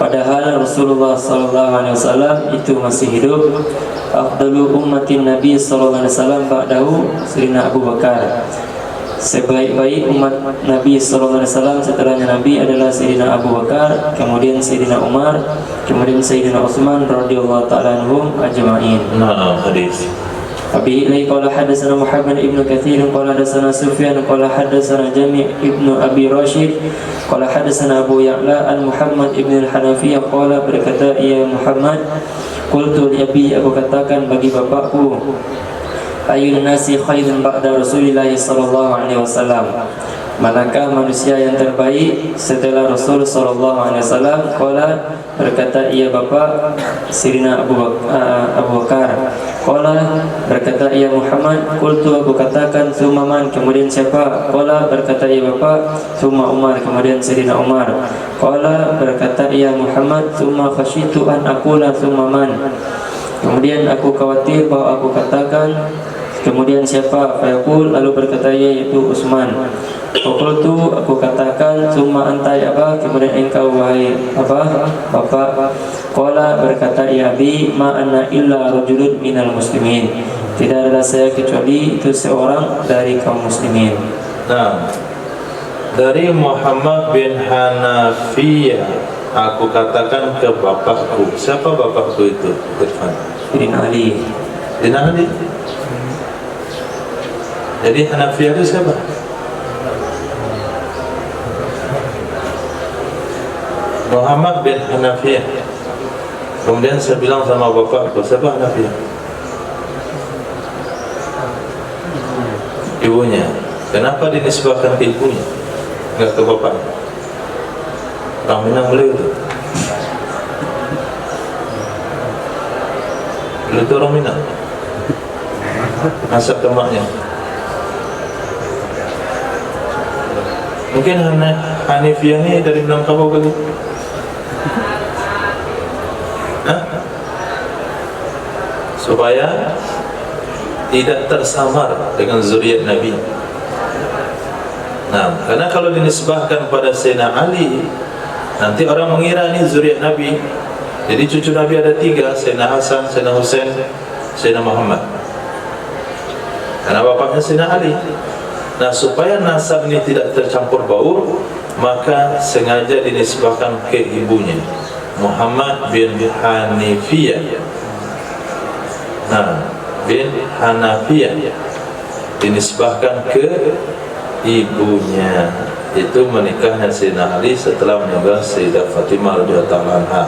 padahal Rasulullah sallallahu alaihi wasallam itu masih hidup. Afdalu ummatin Nabi sallallahu alaihi wasallam ba'dahu Sayyidina Abu Bakar, sebaik-baik umat Nabi sallallahu alaihi wasallam setelahnya Nabi adalah Sayyidina Abu Bakar, kemudian Sayyidina Umar, kemudian Sayyidina Utsman radhiyallahu ta'ala anhum ajma'in. Nah, hadis. Abi ilai qala hadatsana Muhammad ibnu Katsir qala hadatsana Sufyan qala hadatsana Jami' ibnu Abi Rashid qala hadatsana Abu Ya'la an Muhammad ibnu al-Hanafiyah qala, berkata ia Muhammad, qultu li abi, aku katakan bagi bapakku, Ayyun nasi khairun ba'da Rasulillah sallallahu alaihi wasallam. Manakah manusia yang terbaik setelah Rasul sallallahu alaihi wasallam? Qala, berkata ia bapa Sirina Abu Bakar. Qala, berkata ia Muhammad. Qultu, aku katakan, tsumma man, kemudian siapa? Qala, berkata ia bapa, tsumma Umar, kemudian Sirina Umar. Qala, berkata ia Muhammad, tsumma khasyitu an aqula tsumma man, kemudian aku khawatir bahwa aku katakan kemudian siapa? Fayaqul, lalu berkata ia, yaitu Utsman. Qultu, aku katakan, tsumma anta ya Aba, kemudian engkau wahai Bapak. Qala, berkata ia, bi ma anna illa rajulun minal muslimin, tidak adalah saya kecuali itu seorang dari kaum muslimin. Nah, dari Muhammad bin Hanafiyah, aku katakan ke bapakku. Siapa bapakku itu? Irfan. Bin Ali. Bin Ali. Jadi Hanafiyah itu siapa? Muhammad bin Hanafiyah. Kemudian saya bilang sama bapakku, siapa Hanafiyah? Ibunya. Kenapa dinisbahkan ke ibunya, enggak ke bapaknya? Orang Minang beliau itu. Beliau itu orang Minang. Nasab ke maknya. Mungkin Hanifiyah ini dari Minangkabau kali. Supaya tidak tersamar dengan zuriat Nabi. Nah, karena kalau dinisbahkan pada Sayyidina Ali, nanti orang mengira ini zuriat Nabi. Jadi cucu Nabi ada 3, Sayyidina Hasan, Sayyidina Husain, Sayyidina Muhammad. Karena bapaknya Sayyidina Ali. Nah, supaya nasab ini tidak tercampur baur, maka sengaja dinisbahkan ke ibunya, Muhammad bin Hanifiyah. Nah, bin Hanafiyah dinisbahkan ke ibunya. Itu menikahnya Sayyidina Ali setelah meninggal Sayyidah Fatimah radhiyallahu anha.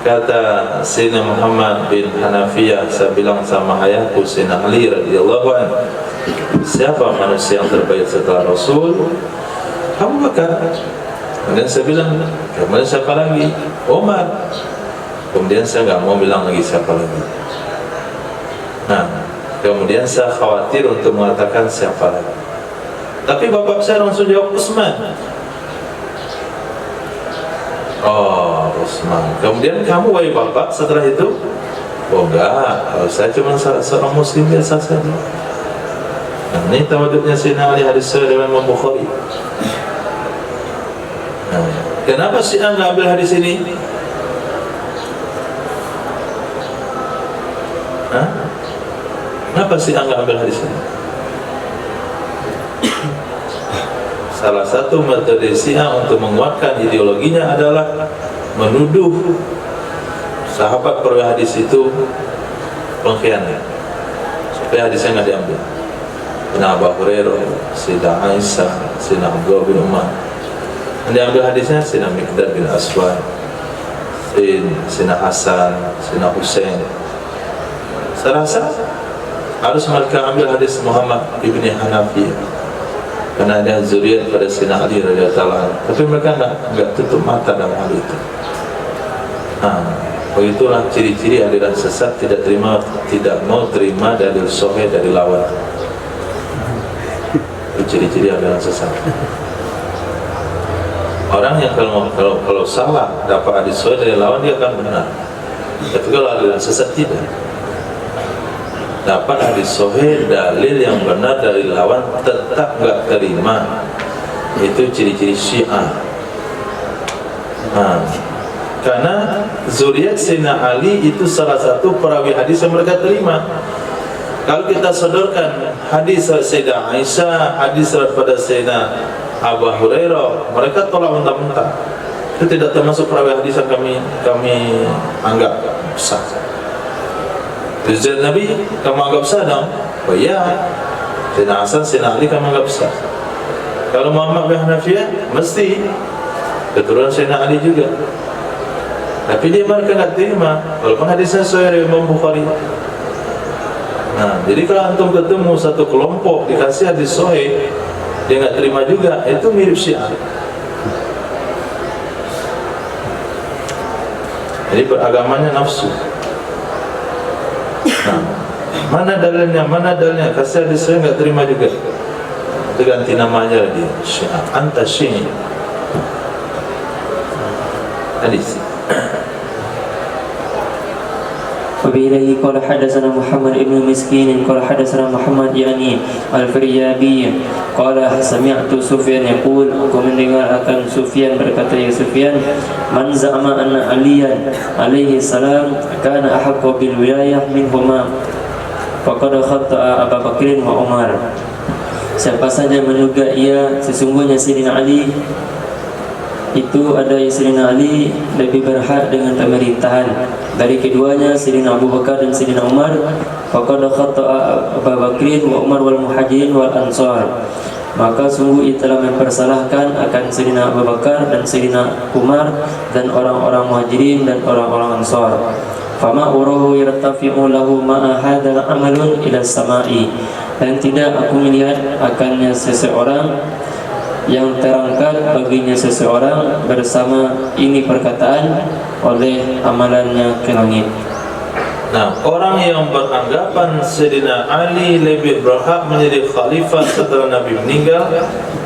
Kata Sayyidina Muhammad bin Hanafiyah, saya bilang sama ayahku Sayyidina Ali radhiyallahu anhu, siapa manusia yang terbaik setelah Rasul? Abu Bakar. Kemudian saya bilang, kemudian siapa lagi? Umar. Kemudian saya nggak mau bilang lagi siapa lagi. Nah, kemudian saya khawatir untuk mengatakan siapa lagi. Tapi bapak saya langsung jawab Utsman. Oh, Utsman. Kemudian kamu wahai bapak setelah itu? Oh enggak, kalau saya cuma seorang muslim biasa saja. Nah, ini tawaduknya Sayyidina Ali, hadis sahih dari Imam Bukhari. Nah, kenapa sih anda ambil hadis ini? Kenapa sih anda ambil hadis ini? Salah satu metode Syiah untuk menguatkan ideologinya adalah menuduh sahabat perawi hadis itu pengkhianat, supaya hadisnya nggak diambil. Sayyidina Abu Hurairah, Sayyidah Aisyah, Sayyidina Abdullah bin Umar. Yang diambil hadisnya Sayyidina Miqdad bin Aswad, Sayyidina Hasan, Sayyidina Husain. Saya rasa harus mereka ambil hadis Muhammad ibni Hanafiyah karena ada zuriat pada Sayyidina Ali radhiyallahu anhu. Tapi mereka enggak tutup mata dalam hal itu. Begitulah ciri-ciri aliran sesat, tidak mau terima dalil sahih dari lawan. Itu ciri-ciri aliran sesat. Orang yang kalau salah dapat hadis sahih dari lawan, dia akan benar. Tapi kalau aliran sesat tidak. Dapat hadis sahih dalil yang benar dari lawan tetap enggak terima. Itu ciri-ciri Syiah. Karena zuriat Sayyidina Ali itu salah satu perawi hadis yang mereka terima. Kalau kita sodorkan hadis Sayyidah Aisyah, hadis daripada Sayyidina Abu Hurairah, mereka tolak mentah-mentah. Itu tidak termasuk perawi hadis yang kami anggap sah. Zuriat Nabi kamu anggap sah dong? Oh iya, Sayyidina Hasan, Sayyidina Ali kamu anggap sah. Kalau Muhammad bin Hanafiyah, mesti keturunan Sayyidina Ali juga. Tapi dia mereka tidak terima, walaupun hadisnya sahih dari Imam Bukhari. Nah, jadi kalau antum ketemu satu kelompok dikasih hadis sahih, dia nggak terima juga, itu mirip Syiah. Jadi beragamanya nafsu. Nah, mana dalilnya? Mana dalilnya? Kasih hadis sahih nggak terima juga. Itu ganti nama aja dia, Syiah. Anta Syiah. Hadis. وبإليه قال حدثنا محمد بن مسكين قال حدثنا محمد يعني الفريابي قال سمعت سفيان يقول aku mendengar akan Sufyan berkata ya Sufyan man za'ama anna Aliyan alaihi salam kana ahaqqa bil wilayah minhuma faqad khata'a Abu Bakr wa Umar. Siapa saja menduga ia sesungguhnya Sayyidina Ali itu ada Sayyidina Ali lebih berhak dengan pemerintahan dari keduanya Sayyidina Abu Bakar dan Sayyidina Umar, faqad khata'a Abu Bakr wa Umar wal Muhajirin wal Ansar. Maka sungguh ia telah mempersalahkan akan Sayyidina Abu Bakar dan Sayyidina Umar dan orang-orang Muhajirin dan orang-orang Ansar. Fama urahu yartafi'u lahu ma'a hadzal amalun ila samai. Dan tidak aku melihat akannya seseorang yang terangkat baginya seseorang bersama ini perkataan oleh amalannya ke langit. Nah, orang yang beranggapan Sayyidina Ali lebih berhak menjadi khalifah setelah Nabi meninggal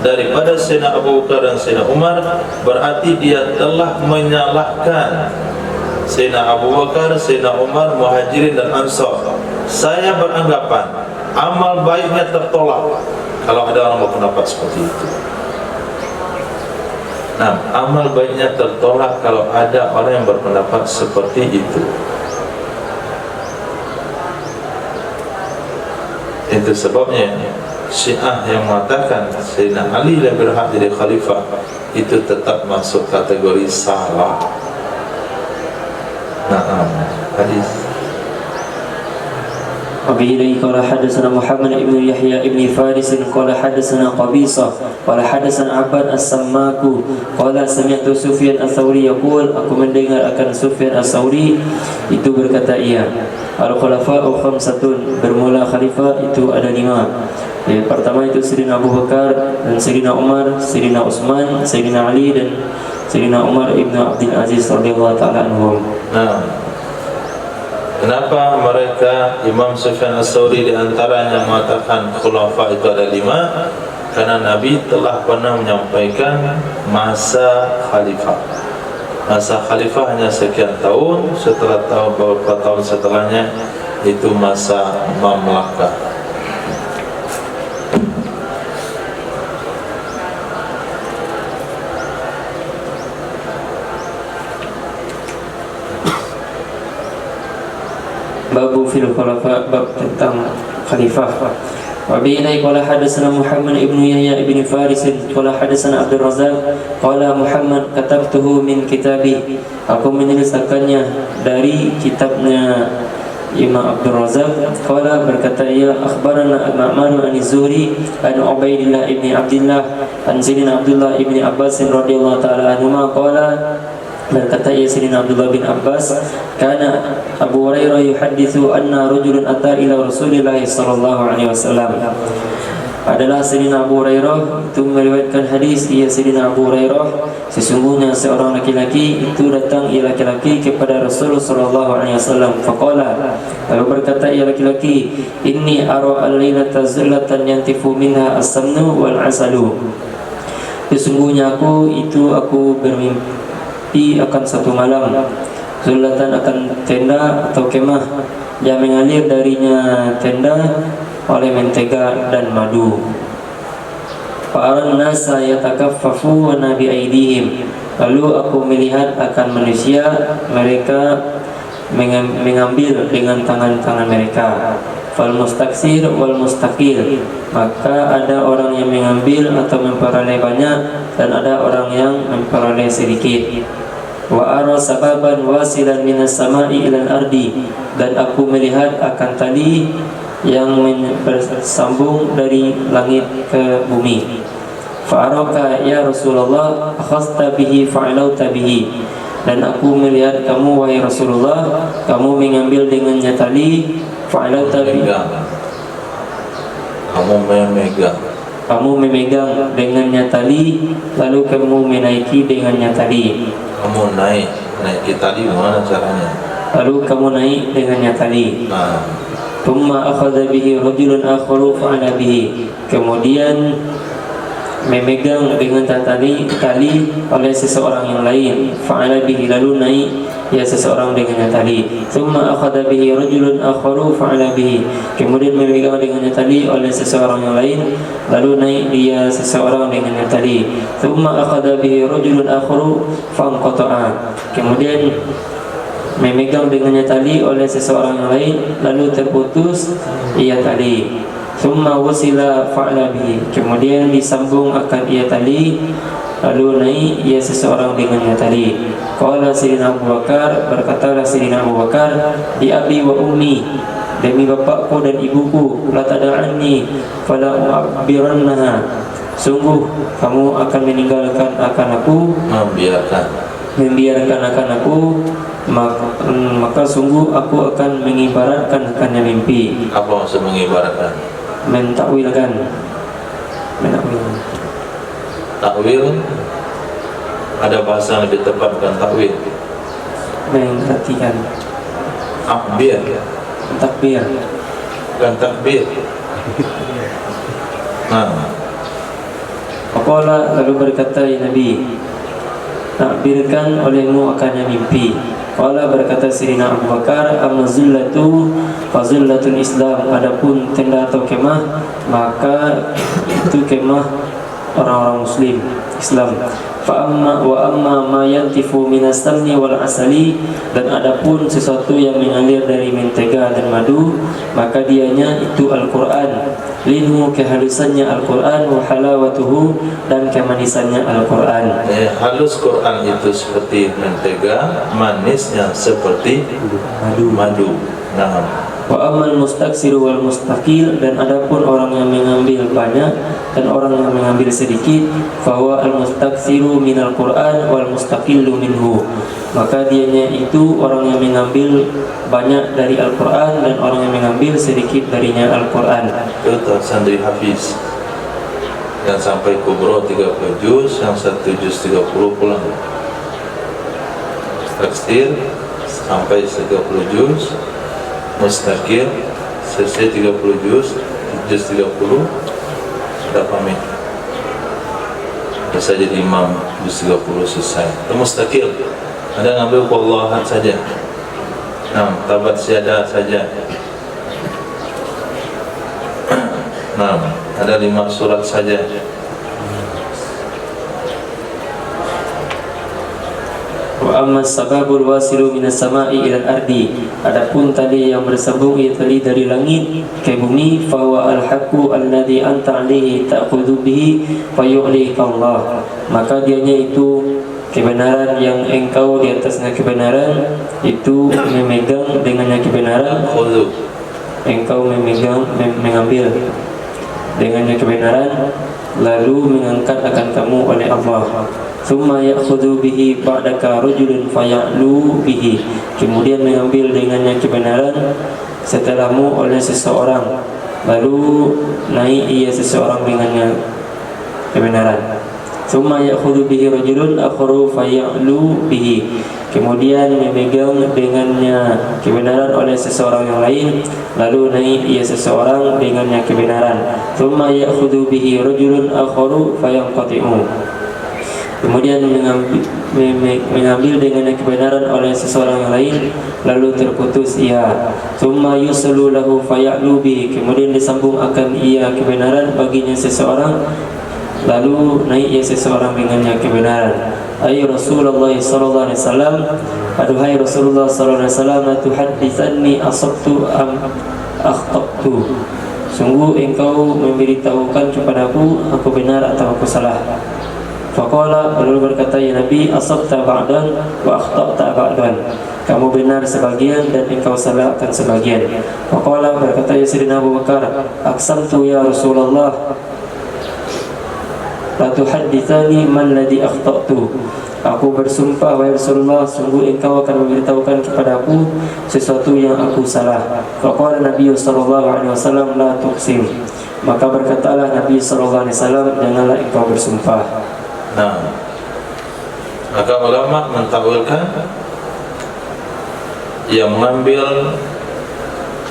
daripada Sayyidina Abu Bakar dan Sayyidina Umar, berarti dia telah menyalahkan Sayyidina Abu Bakar, Sayyidina Umar, Muhajirin dan Ansar. Saya beranggapan amal baiknya tertolak kalau ada orang berpendapat seperti itu. Nah, amal baiknya tertolak kalau ada orang yang berpendapat seperti itu. Itu sebabnya Syiah yang mengatakan Sayyidina Ali lebih berhak jadi khalifah itu tetap masuk kategori salah. Nah, hadis. وبه قال حدثنا محمد بن يحيى بن فارس قال حدثنا قبيصة قال حدثنا عباد السماك قال سمعت سفيان الثوري يقول aku mendengar akan Sufyan Ats-Tsauri itu berkata ia al-khulafa'u khamsatun bermula khalifah itu ada 5. Yang pertama itu Sayyidina Abu Bakar dan Sayyidina Umar, Sayyidina Utsman, Sayyidina Ali dan Sayyidina Umar ibn Abdul Aziz radhiyallahu ta'ala anhum. Nah, kenapa mereka Imam Sufyan Ats-Tsauri diantaranya mengatakan khulafa itu ada 5? Karena Nabi telah pernah menyampaikan masa khalifah. Masa khalifah hanya sekian tahun, setelah beberapa tahun setelahnya itu masa mamlakah. Babu fil khulafa, bab tentang khalifah. Wa bi ilai qala hadatsana Muhammad ibnu Yahya ibn Faris qala hadatsana Abdul Razzaq qala Muhammad katabtuhu min kitabi. Aku menuliskannya dari kitabnya Imam Abdul Razzaq. Qala berkata ia akhbarana Ma'mar an Zuhri an Ubaidillah ibn Abdullah an Sayyidina Abdullah ibn Abbas radhiyallahu ta'ala anhuma qala berkata ia Sayyidina Abdullah bin Abbas kana Abu Hurairah yuhadditsu anna rajulun ata ila Rasulillah sallallahu alaihi wasallam. Adalah Sayyidina Abu Hurairah itu meriwayatkan hadis ia Sayyidina Abu Hurairah sesungguhnya seorang laki-laki itu datang ia laki-laki kepada Rasulullah sallallahu alaihi wasallam faqala lalu berkata ia laki-laki inni ara al-lailata zillatan yantifu minha as-samnu wal asalu. Sesungguhnya aku bermimpi akan satu malam zulatan akan tenda atau kemah yang mengalir darinya tenda oleh mentega dan madu. Fa'aran nasa yatakaffafu wa nabi aidihim. Lalu aku melihat akan manusia mereka mengambil dengan tangan-tangan mereka. Fal mustaksir wal mustaqil. Maka ada orang yang mengambil atau memperoleh banyak dan ada orang yang memperoleh sedikit. Wa ara sababan wasilan minas sama'i ilal ardi. Dan aku melihat akan tali yang bersambung dari langit ke bumi. Fa'araka ya Rasulullah akhasta bihi fa'alauta bihi. Dan aku melihat kamu wahai Rasulullah, kamu mengambil dengannya tali, fa'alta bi memegang. Kamu memegang. kamu memegang dengannya tali, lalu kamu menaiki dengannya tali. Kamu naik tali gimana caranya? Lalu kamu naik dengannya tali. Nah, Thumma akhadha bihi rajulun akharu fa'ala bihi. Kemudian memegang dengan tali oleh seseorang yang lain, fa'ala bihi, lalu naik ya seseorang dengannya tali. Thumma akhadha bihi rajulun akharu fa'ala bihi. Kemudian memegang dengannya tali oleh seseorang yang lain, lalu naik dia seseorang dengannya tali. Thumma akhadha bihi rajulun akharu fanqata'a. Kemudian memegang dengannya tali oleh seseorang yang lain, lalu terputus ia tali. Thumma wasila fa'ala bihi. Kemudian disambung akan ia tali, lalu naik ia seseorang dengannya tali. Qala Sayyidina Abu Bakar, berkatalah Sayyidina Abu Bakar, di abi wa ummi, demi bapakku dan ibuku, la tada'anni fala u'abbirannaha. Sungguh kamu akan meninggalkan akan aku, membiarkan akan aku, maka sungguh aku akan mengibaratkan akannya mimpi. apa maksud mengibaratkan? Mentakwilkan. Takwil, ada bahasa yang lebih tepat bukan takwil. Mengartikan. Akbir, Takbir. bukan takbir. Nah, Faqala, lalu berkata ya Nabi, takbirkan olehmu akannya mimpi. Qala, berkata Sayyidina Abu Bakar, amma zullatu fa zullatul Islam. Adapun tenda atau kemah, maka itu kemah orang-orang muslim Islam. Fa amma wa amma ma yantifu minas samni wal asali, dan adapun sesuatu yang mengalir dari mentega dan madu, maka dianya itu Al-Qur'an. Linhu, kehalusannya Al-Qur'an, wa halawatuhu, dan kemanisannya Al-Qur'an. halus Quran itu seperti mentega, manisnya seperti madu. Nah, Wa amal mustaksiru wal mustaqil, dan adapun orang yang mengambil banyak dan orang yang mengambil sedikit, bahwa al mustaksiru minal Qur'an wal mustaqillu minhu, maka dianya itu orang yang mengambil banyak dari Al-Qur'an dan orang yang mengambil sedikit darinya Al-Qur'an. itu santri Hafiz yang sampai kubro 30 juz, yang 1 juz 30 pulang. Taksir sampai 30 juz, mustaqil selesai 30 juz 30 sudah pamit, bisa jadi imam juz 30 selesai. Itu mustaqil, ada ngambil wallahat saja, nah tabat syahadah saja. Nah, ada 5 surat saja. Wa amma sababul wasilu minas sama'i ilal ardi, adapun tali yang bersambung ia tali dari langit ke bumi, fa huwa al-haqqu alladhi anta 'alaihi ta'khudhu bihi fa yu'lika Allah, maka dianya itu kebenaran yang engkau di atasnya kebenaran, itu memegang dengannya kebenaran, Khudhu, engkau mengambil dengannya kebenaran, lalu mengangkat akan kamu oleh Allah. Summa ya'khudhu bihi ba'daka rajulun faya'lu bihi, kemudian mengambil dengannya kebenaran setelahmu oleh seseorang, lalu naik ia seseorang dengannya kebenaran. Summa ya'khudhu bihi rajulun akharu faya'lu bihi, kemudian memegang dengannya kebenaran oleh seseorang yang lain, lalu naik ia seseorang dengannya kebenaran. Summa ya'khudhu bihi rajulun akharu fayanqati'u, kemudian mengambil dengannya kebenaran oleh seseorang yang lain, lalu terputus ia. Summa yusallu lahu faya'lu bihi, kemudian disambung akan ia kebenaran baginya seseorang, lalu naik ia seseorang dengannya kebenaran. Ay Rasulullah sallallahu alaihi wasallam, aduhai Rasulullah sallallahu alaihi wasallam, la tuhadditsanni asabtu am akhtatu, sungguh engkau memberitahukan kepadaku aku benar atau aku salah. Faqala, lalu berkata ya Nabi, asabta ba'dan wa akhta'ta ba'dan, kamu benar sebagian dan engkau salah akan sebagian. Faqala, berkata ya Sayyidina Abu Bakar, aqsamtu ya Rasulullah la tuhaddithani man ladzi akhtatu. Aku bersumpah wahai Rasulullah, sungguh engkau akan memberitahukan kepadaku sesuatu yang aku salah. Faqala Nabi sallallahu alaihi wasallam la tuqsim. Maka berkatalah Nabi sallallahu alaihi wasallam, janganlah engkau bersumpah. Nah, maka ulama mentakwilkan yang mengambil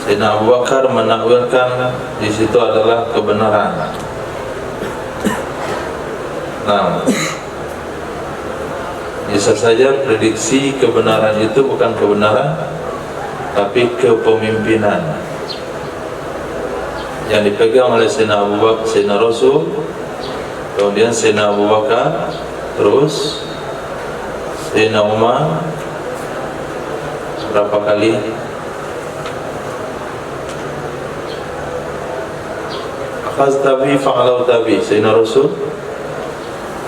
Sayyidina Abu Bakar menakwilkan di situ adalah kebenaran. Nah, bisa saja prediksi kebenaran itu bukan kebenaran, tapi kepemimpinan yang dipegang oleh Sayyidina Abu Bakar, Sayyidina Rasul, kemudian Sayyidina Abu Bakar, terus Sayyidina Umar berapa kali? Akhaz tabi fa'alau tabi, Sayyidina Rasul.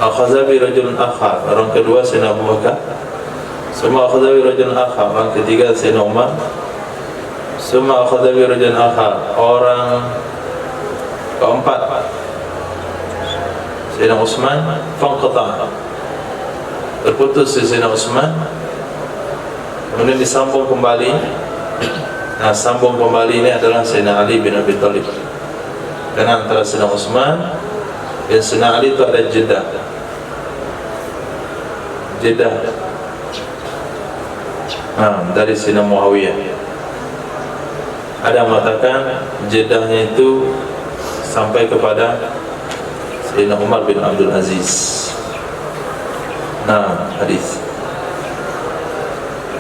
Akhazabi rajulun akhar, orang kedua Sayyidina Abu Bakar. Semua akhazabi rajulun akhar, orang ketiga Sayyidina Umar. Semua akhazabi rajulun akhar, orang keempat Sayyidina Utsman. Fanqata, terputus Sayyidina Utsman, kemudian disambung kembali. Nah, sambung kembali ini adalah Sayyidina Ali bin Abi Thalib. Karena antara Sayyidina Utsman dan Sayyidina Ali itu ada jeda. Dari Sayyidina Muawiyah. Ada yang mengatakan jedahnya itu sampai kepada Sayyidina Umar bin Abdul Aziz. Nah, hadis.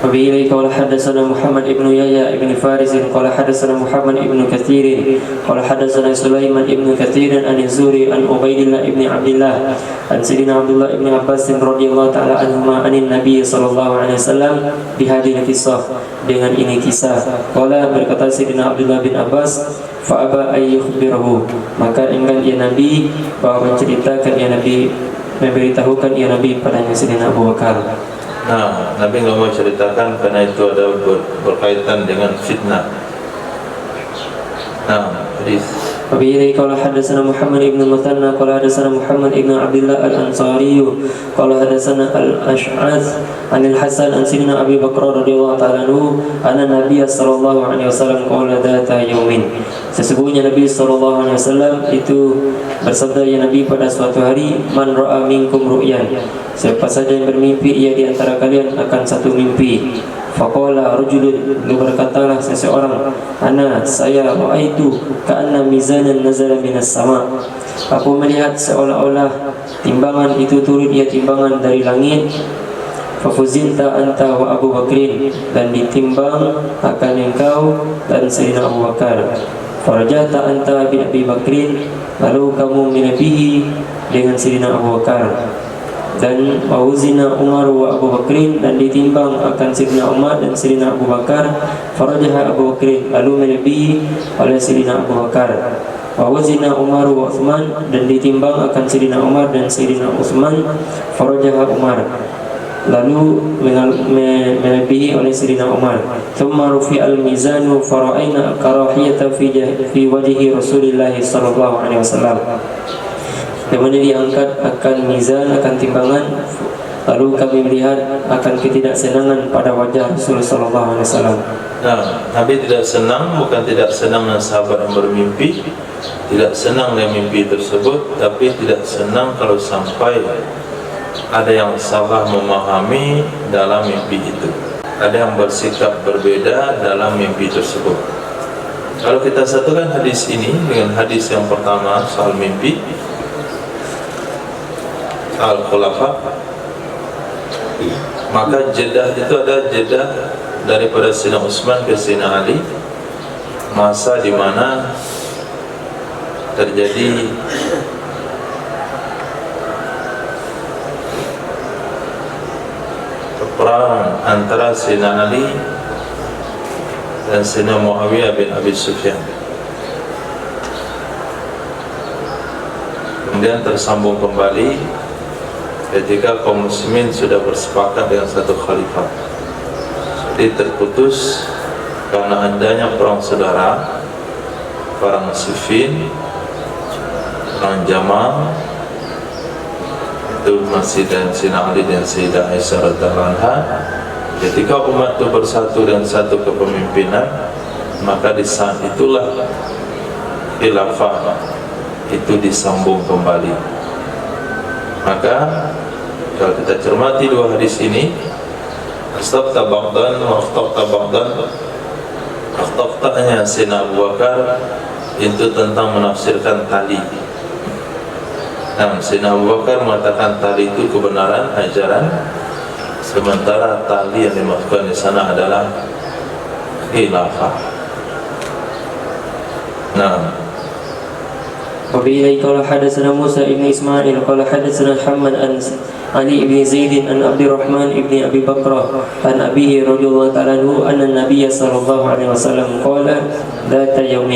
وبه قال حدثنا محمد بن يحيى بن فارس قال حدثنا محمد بن كثير قال حدثنا سليمان بن كثير عن الزهري عن عبيد الله بن عبد الله عن سيدنا عبد الله بن عباس رضي الله تعالى عنهما عن النبي صلى الله عليه وسلم بهذه القصة, dengan ini kisah. Qala, berkata Sayyidina Abdullah bin Abbas, fa aba ay yukhbirahu, maka enggan ya Nabi bahwa menceritakan ya Nabi, memberitahukan ya Nabi padanya Sayyidina Abu Bakar. Nah, Nabi nggak mau ceritakan karena itu ada berkaitan dengan fitnah. Nah, hadis. وبه قال حدثنا محمد بن المثنى قال حدثنا محمد بن عبد الله الأنصاري قال حدثنا الأشعث عن الحسن عن سيدنا أبي بكر رضي الله تعالى عنه أن النبي صلى الله عليه وسلم قال ذات يوم, sesungguhnya Nabi sallallahu alaihi wasallam itu bersabda ya Nabi pada suatu hari, man ra'a minkum ru'yan, siapa saja yang bermimpi ia di antara kalian akan satu mimpi. Faqala rajulun, lalu berkatalah seseorang, ana saya ra'aitu ka'anna mizanan nazala minas sama, aku melihat seolah-olah timbangan itu turun, ia timbangan dari langit. Fafuzinta anta wa Abu Bakrin, dan ditimbang akan engkau dan Sayyidina Abu Bakar. Farajata anta bin Abi Bakrin, lalu kamu melebihi dengan Sayyidina Abu Bakar. Dan wawuzina Umar wa Abu Bakrin, dan ditimbang akan Sayyidina Umar dan Sayyidina Abu Bakar. Farajaha Abu Bakrin, lalu melebihi oleh Sayyidina Abu Bakar. Wawuzina Umar wa Uthman, dan ditimbang akan Sayyidina Umar dan Sayyidina Uthman. Farajaha Umar, lalu melebihi oleh Sayyidina Umar. Thumma rufi'al mizanu fara'ayna karahiyata fi wajhi Rasulillah sallallahu alaihi wasallam, kemudian diangkat akan mizan, akan timbangan, lalu kami melihat akan ketidaksenangan pada wajah Rasulullah sallallahu alaihi wasallam. Nah, Nabi tidak senang, bukan tidak senang dengan sahabat yang bermimpi, tidak senang dengan mimpi tersebut, tapi tidak senang kalau sampai ada yang salah memahami dalam mimpi itu, ada yang bersikap berbeda dalam mimpi tersebut. Kalau kita satukan hadis ini dengan hadis yang pertama soal mimpi Al-Khulafa, maka jedah itu ada jedah daripada Sayyidina Utsman ke Sayyidina Ali, masa di mana terjadi perang antara Sayyidina Ali dan Sayyidina Muawiyah bin Abi Sufyan. Kemudian tersambung kembali ketika kaum muslimin sudah bersepakat dengan satu khalifah. Jadi terputus karena adanya perang saudara, perang Siffin, perang Jamal, itu masih dan Sayyidina Ali dan Sayyidah Aisyah radhiyallahu anha. Ketika umat itu bersatu dan satu kepemimpinan, maka di saat itulah khilafah itu disambung kembali. Maka kalau kita cermati dua hadis ini, astafta ba'dan wa aftafta ba'dan, aftafta-nya Sayyidina Abu Bakar itu tentang menafsirkan tali. Nah, Sayyidina Abu Bakar mengatakan tali itu kebenaran, ajaran, sementara tali yang dimaksudkan di sana adalah khilafah. Nah, وبه قال حدثنا موسى بن إسماعيل قال حدثنا محمد عن علي بن زيد عن عبد الرحمن بن أبي بكر عن أبيه رضي الله تعالى عنه أن النبي صلى الله عليه وسلم قال ذات يوم,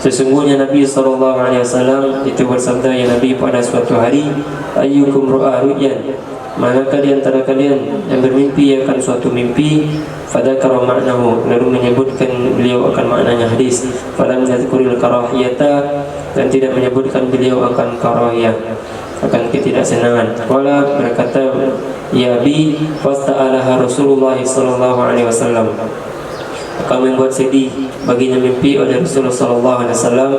sesungguhnya Nabi SAW itu bersabda, ya Nabi, pada suatu hari, ayyukum ru'a ru'yan, manakah di antara kalian yang bermimpi akan suatu mimpi, fadzakara ma'nahu, lalu menyebutkan beliau akan maknanya hadis, falam yadhkuril karahiyata, dan tidak menyebutkan beliau akan karahiyah, akan ketidaksenangan. Qala, berkata, ya bi, fasta'alaha Rasulullah sallallahu alaihi wasallam, maka membuat sedih baginya mimpi oleh Rasulullah sallallahu alaihi wasallam,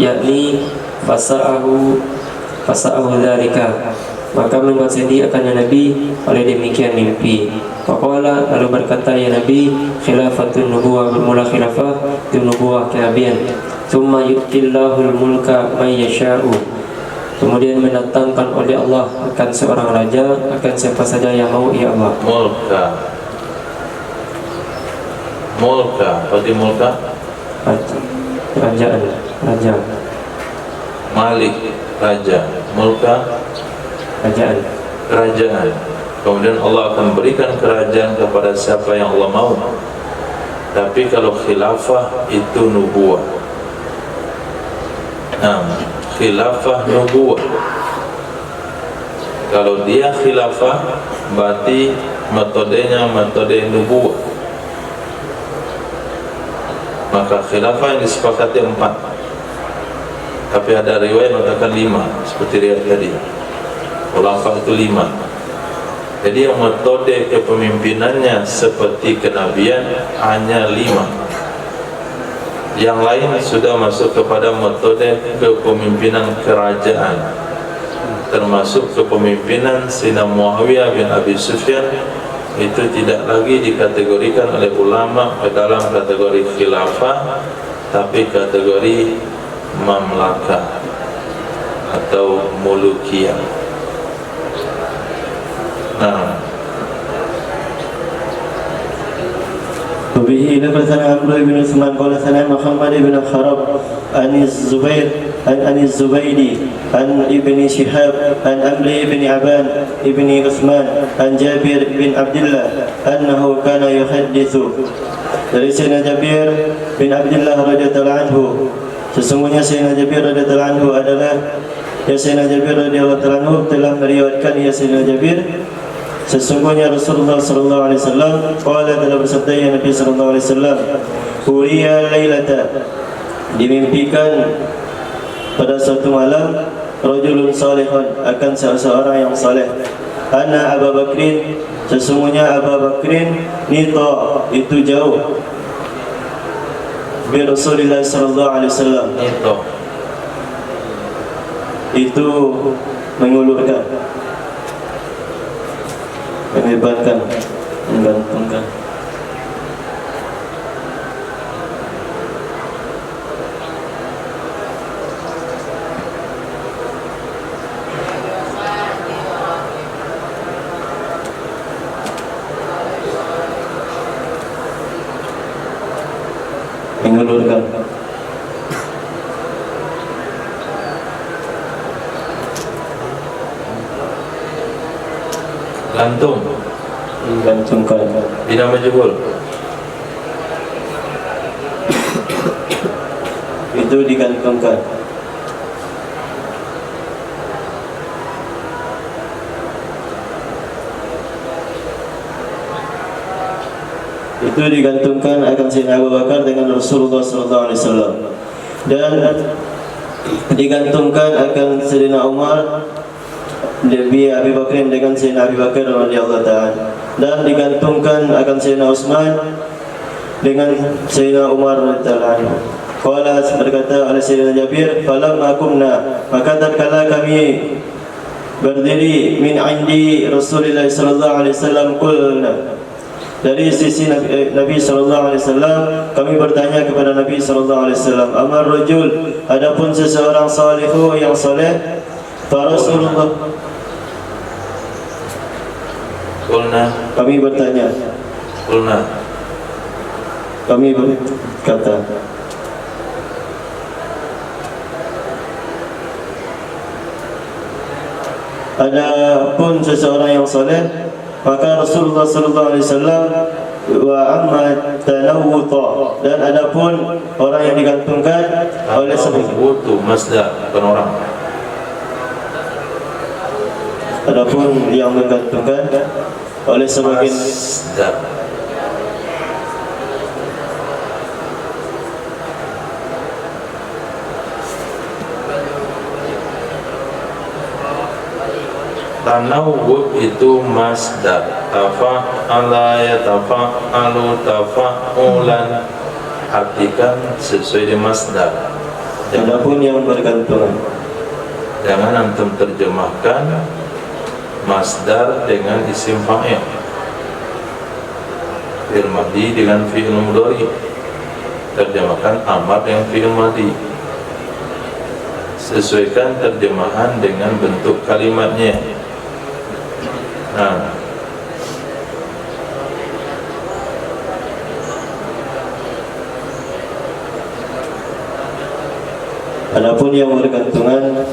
yakni fasa'ahu dzalika, maka membuat sedih akan Nabi oleh demikian mimpi. Faqala, lalu berkata, ya Nabi, khilafatun nubuwah, bermula khilafah itu nubuwah, kenabian. Tsumma yu'tillahul mulka may yasha'u, kemudian mendatangkan oleh Allah akan seorang raja akan siapa saja yang mau, ya Allah. Mulka, apa di mulka? Kerajaan, raja. Malik, raja. Mulka, kerajaan. Kemudian Allah akan berikan kerajaan kepada siapa yang Allah mau. Tapi kalau khilafah itu nubuwah. Nah, khilafah nubuwah. Kalau dia khilafah, berarti metodenya metode nubuwah. Maka khilafah yang disepakati 4, tapi ada riwayat mengatakan 5, seperti riwayat tadi. Khilafah itu 5. Jadi yang metode kepemimpinannya seperti kenabian hanya 5. Yang lain sudah masuk kepada metode kepemimpinan kerajaan, termasuk kepemimpinan Sayyidina Muawiyah bin Abi Sufyan. Itu tidak lagi dikategorikan oleh ulama ke dalam kategori khilafah, tapi kategori mamlakah atau mulukiyah. Nah, وبه لفظنا عمرو بن عثمان قال ثنا محمد بن خرب عن الزبيدي عن ابن شهاب عن عمرو بن عبان ابن عثمان عن جابر بن عبد الله أنه كان يحدث, dari Sayyidina Jabir bin Abdullah radhiyallahu anhu, sesungguhnya Sayyidina Jabir radhiyallahu anhu adalah, ya Sayyidina Jabir radhiyallahu anhu telah meriwayatkan, ya Sayyidina Jabir, sesungguhnya Rasulullah sallallahu alaihi wasallam qala, telah bersabda, ya Nabi sallallahu alaihi wasallam, uriya lailata, dimimpikan pada suatu malam, rajulun salihun, akan seseorang yang saleh, anna Abu Bakrin, sesungguhnya Abu Bakrin, nita, itu jauh, bi Rasulillah sallallahu alaihi wasallam, itu mengulurkan, menyebarkan, menggantungkan. Mengulurkan. gantung, menggantungkan, tidak majhul. itu digantungkan. Itu digantungkan akan Sayyidina Abu Bakar dengan Rasulullah sallallahu alaihi wasallam, dan digantungkan akan Sayyidina Umar Nabi Abi Bakr dengan Sayyidina Abi Bakar radhiyallahu ta'ala, dan digantungkan akan Sayyidina Utsman dengan Sayyidina Umar radhiyallahu anhu. Qala, berkata oleh Sayyidina Jabir, falamma kumna, maka tatkala kami berdiri min indi Rasulullah sallallahu alaihi wasallam, qulna, dari sisi Nabi sallallahu alaihi wasallam, kami bertanya kepada Nabi sallallahu alaihi wasallam, amar rajul, adapun seseorang salihu yang soleh, fa Rasulullah, kami bertanya, kami berkata, adapun seseorang yang soleh, maka Rasulullah sallallahu alaihi wasallam, wa amma tanawwuta, dan adapun orang yang digantungkan oleh wutu masdar, bukan orang. Adapun yang menggantungkan oleh sebagian Masdar. Tanawwu itu masdar, tafa'ala yatafa'alu tafa'ulan, artikan sesuai dengan masdar. adapun yang bergantungan. Jangan antum terjemahkan masdar dengan isim fa'il, fi'il madhi dengan fi'il mudhari. Terjemahkan amar dengan fi'il madhi. Sesuaikan terjemahan dengan bentuk kalimatnya. Nah, adapun yang bergantungan,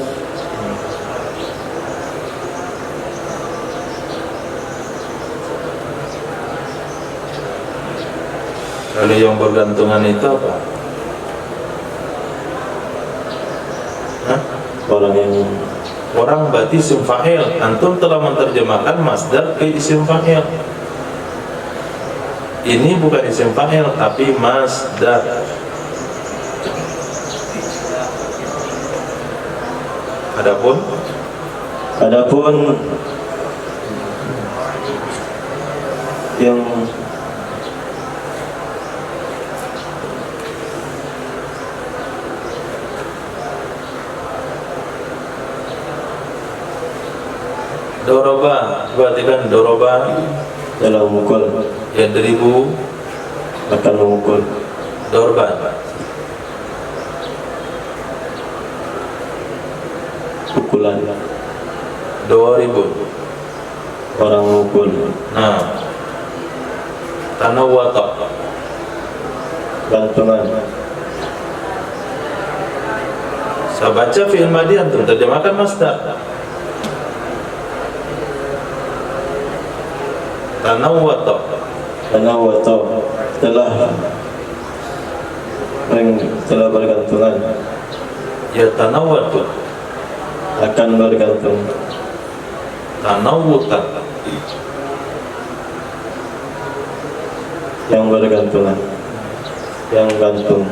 kalau yang bergantungan itu apa? Hah? Orang berarti isim fa'il. Antum telah menerjemahkan masdar ke isim fa'il. Ini bukan isim fa'il tapi masdar. adapun yang Doroba, perhatikan doroba dalam memukul, yadribu, akan memukul. dorban, Pukulan, 2000. orang memukul. Nah, tanawwata, Gantungan, saya baca fi'il madhi, antum terjemahkan masdar. Tanawwata, tanawwata, telah bergantungan, ya tanawwatu, akan bergantung. tanawwutan, Yang bergantungan, yang gantung.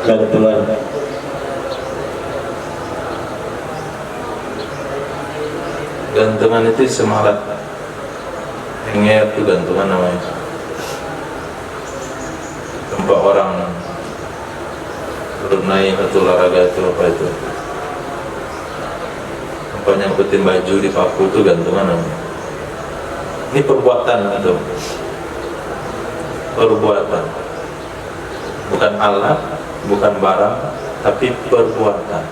Gantungan, gantungan itu semalat. Hanger itu gantungan namanya. Tempat orang bermain atau olahraga itu apa itu? Tempat nyangkutin baju di paku itu gantungan namanya. Ini perbuatan itu. Perbuatan. Bukan alat, bukan barang, tapi perbuatan.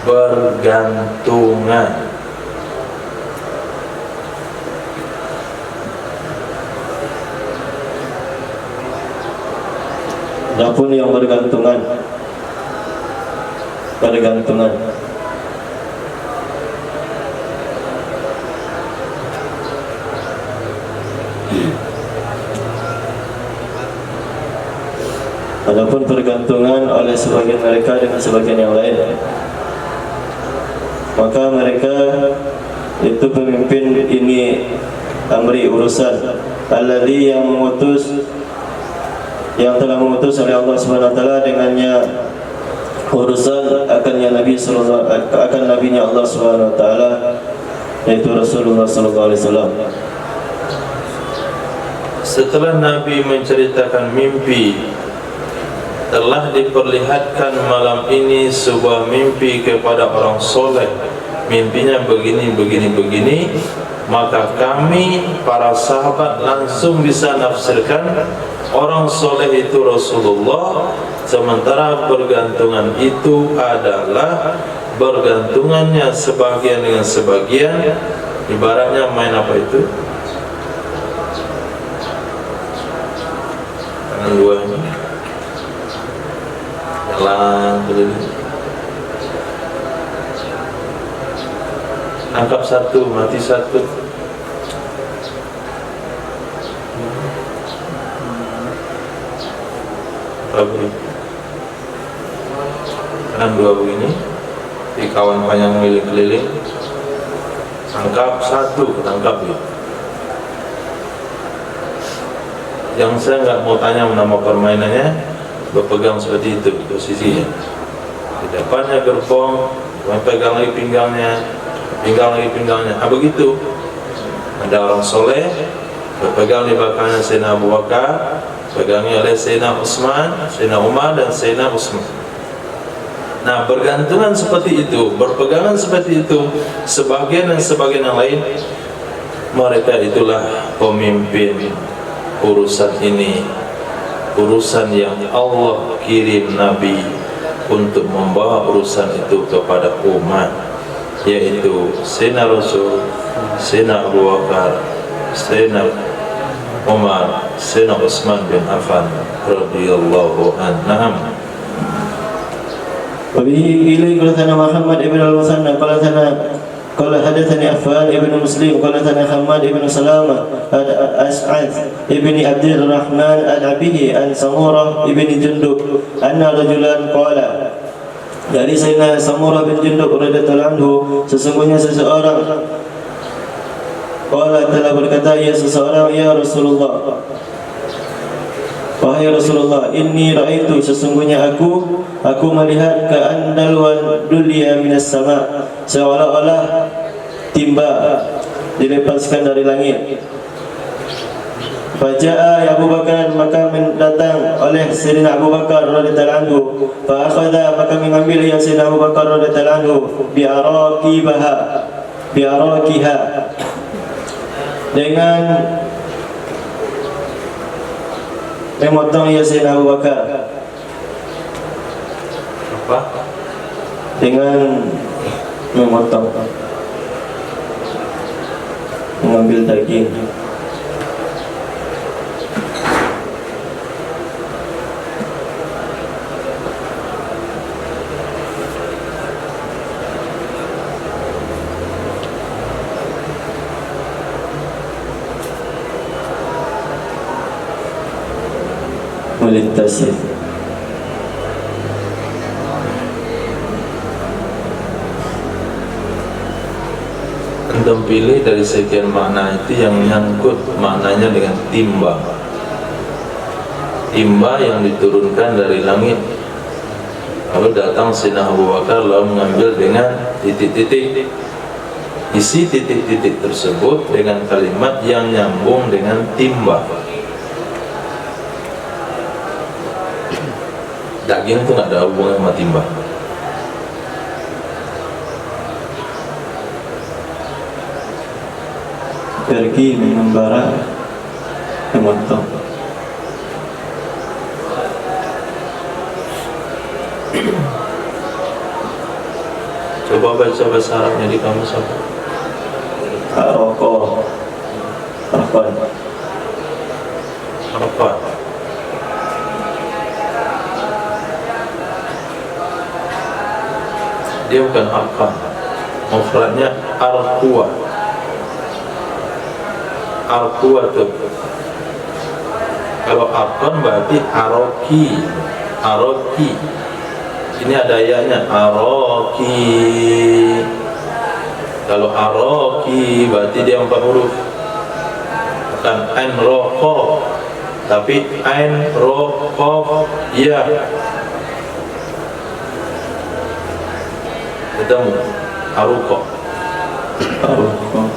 Bergantungan. adapun yang bergantungan, bergantungan. Adapun pergantungan oleh sebagian mereka dengan sebagian yang lain, maka mereka itu pemimpin ini amri urusan, alladzi yang mengutus, yang telah mengutus oleh Allah Subhanahu wa taala dengannya urusan akannya Nabi sallallahu akan nabinya Allah Subhanahu wa taala, yaitu Rasulullah sallallahu alaihi wasallam. Setelah Nabi menceritakan mimpi, telah diperlihatkan malam ini sebuah mimpi kepada orang soleh, mimpinya begini, maka kami para sahabat langsung bisa nafsirkan orang soleh itu Rasulullah, sementara bergantungan itu adalah bergantungannya sebagian dengan sebagian. Ibaratnya main apa itu? Tangan dua ini jalan keliling, angkap satu, mati satu. Begini, tangan dua begini, di kawan panjang keliling, angkap satu, tangkap ya. Yang saya nggak mau tanya nama permainannya, berpegang seperti itu posisinya. Di depannya gerbong, pegang lagi pinggangnya, begitu. Ada orang soleh berpegang di belakangnya Sayyidina Abu Bakar, pegangnya oleh Sayyidina Utsman, Sayyidina Umar dan Sayyidina Utsman. Nah, bergantungan seperti itu, berpegangan seperti itu, sebagian dan sebagian yang lain, mereka itulah pemimpin urusan ini, urusan yang Allah kirim Nabi untuk membawa urusan itu kepada umat, yaitu Sayyidina Rasul, Sayyidina Abu Bakar, Sayyidina Umar, Sayyidina Utsman bin Affan radhiyallahu anhum. Wabihi ilai qala thana Muhammad ibn al-Musanna qala hadatsani Affan ibn Muslim qala thana Hammad ibn Salama As'ad ibn Abdul Rahman al-Abihi an Samurah ibn Jundub anna rajulan qala, dari Sayyidina Samurah bin Jundub radhiyallahu anhu, sesungguhnya seseorang qala telah berkata, ya seseorang, ya Rasulullah, wahai Rasulullah, inni ra'aitu, sesungguhnya aku melihat ka'andal wal dulia minas sama, seolah-olah timba dilepaskan dari langit. Faja'a Abu Bakar, maka datang oleh Sayyidina Abu Bakar radhiyallahu anhu, fa akhadha, maka mengambil ya Sayyidina Abu Bakar radhiyallahu anhu bi'arakiha, dengan memotong ya Sayyidina Abu Bakar, Apa? dengan memotong, mengambil daging. Melintasi. Antum pilih dari sekian makna itu yang nyangkut maknanya dengan timba. Timba yang diturunkan dari langit. Lalu datang Sayyidina Abu Bakar lalu mengambil dengan titik-titik. Isi titik-titik tersebut dengan kalimat yang nyambung dengan timba. Daging itu nggak ada hubungan sama timba. Pergi mengembara, memotong. Coba baca bahasa Arabnya di kamus apa? Rokok, rokok. Apa? Dia bukan arqan, mufradnya arquwa. Arquwa tuh. Kalau arqan berarti aroki, aroki. Ini ada ayatnya aroki. Kalau aroki berarti dia 4 huruf, bukan ain roko, tapi ain roko ya. Ketemu Aruqah. Aruqah.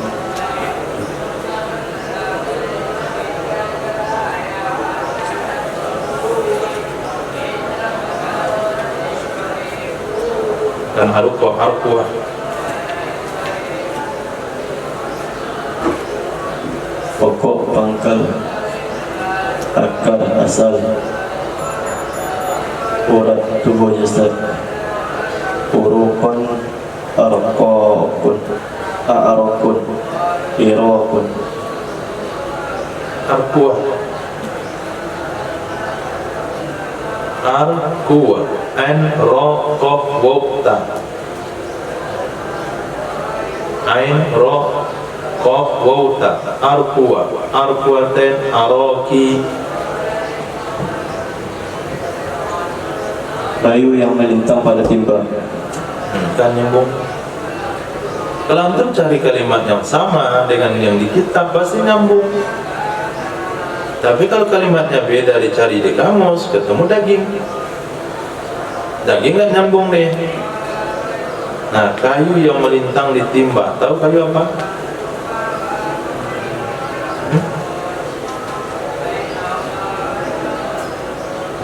Dan Aruqah, Arqwah. Pokok, pangkal, akar, asal, urat tubuh jasad. Urukun, arqaqun, a'raqun, iraqun. Arqwah. Arqwah. An-ra-qaf waw-ta. Ain-ra-qaf waw-ta. Arqwah. Arqwaten, araqi. Kayu yang melintang pada timba. Kan nyambung. Kalau antum cari kalimat yang sama dengan yang di kitab pasti nyambung. Tapi kalau kalimatnya beda dicari di kamus, ketemu daging. Daging nggak nyambung deh. Nah, kayu yang melintang di timba, tahu kayu apa?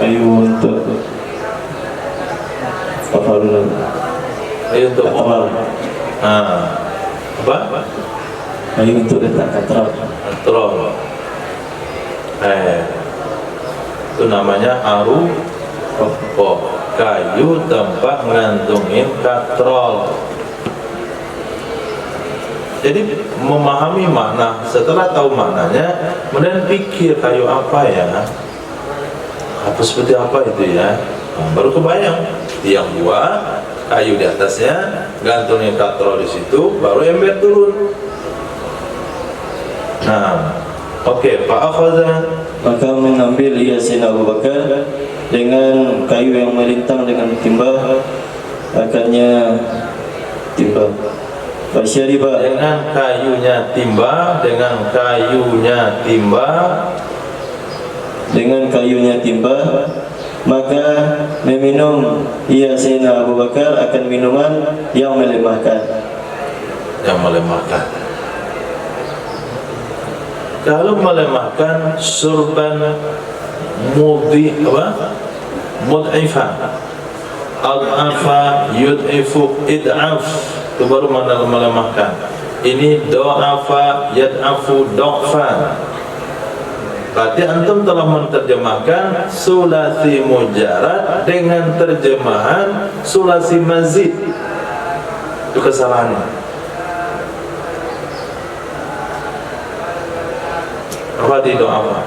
Kayu untuk apa dulu? Kayu untuk Katral. Apa? Kayu untuk letak katral. Katrol. Itu namanya Aruqah. Kayu tempat ngantungin katrol. Jadi memahami makna, setelah tahu maknanya, kemudian pikir kayu apa ya, apa seperti apa itu ya, baru kebayang. Yang dua, kayu di atasnya, gantungin katrol di situ, baru ember turun. Nah, oke, Pak Akhazah. Maka mengambil ia Sayyidina Abu Bakar dengan kayu yang melintang dengan timba, akarnya timba. Fasyariba, Dengan kayunya timba, dengan kayunya timba, dengan kayunya timba, maka meminum ia Sayyidina Abu Bakar akan minuman yang melemahkan. yang melemahkan. Kalau melemahkan surban mud'ifan, ad'afa yud'ifu id'af, itu baru mana melemahkan. Ini do'afa yad'afu do'fan. Berarti antum telah menerjemahkan sulasi mujarad dengan terjemahan sulasi mazid. Itu kesalahannya. Apa di do'afa?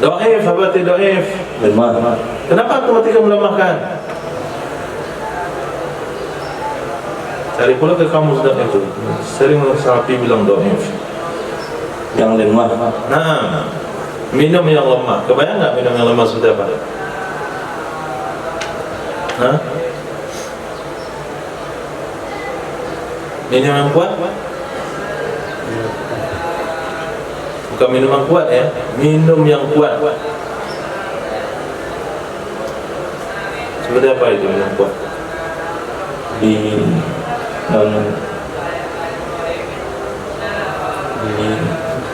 Do'if, apa di do'if? Lemah. Kenapa otomatis melemahkan? Cari pula ke kamus dan itu. Sering Salafi bilang do'if. Yang lemah. Nah, minum yang lemah. Kebayang nggak minum yang lemah seperti apa? Hah? Minum yang kuat? Bukan minum yang kuat ya, minum yang kuat. Seperti apa itu minum kuat? Di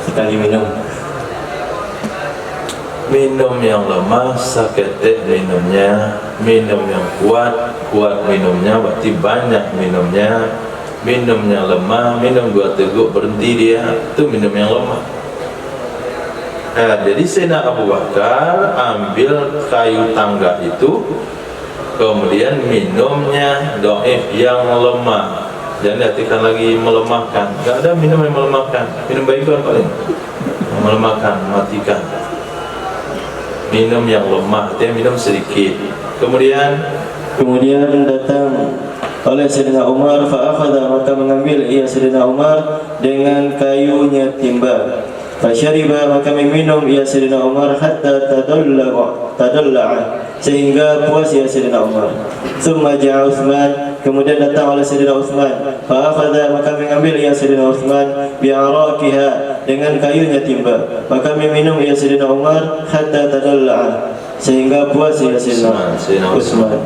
sekali minum. Minum yang lemah, saketek minumnya. Minum yang kuat, kuat minumnya, berarti banyak minumnya. Minumnya lemah, minum 2 teguk berhenti dia, itu minum yang lemah. Jadi Sayyidina Abu Bakar ambil kayu tangga itu, kemudian minumnya do'if yang lemah. Jangan diartikan lagi melemahkan. Tidak ada minum yang melemahkan. Minum baygon paling melemahkan, matikan. Minum yang lemah, dia minum sedikit. Kemudian datang oleh Sayyidina Umar, fa'akhadha, maka mengambil ia Sayyidina Umar dengan kayunya timba. Fasyariba, maka meminum ia Sayyidina Umar hatta tadalla'a, sehingga puas ia Sayyidina Umar. Tsumma ja'a Utsman, kemudian datang oleh Sayyidina Utsman, fa'akhadha, maka mengambil ia Sayyidina Utsman bi'araqiha, dengan kayunya timba. Maka meminum ia Sayyidina Umar hatta tadalla'a, sehingga puas ya Sayyidina Utsman.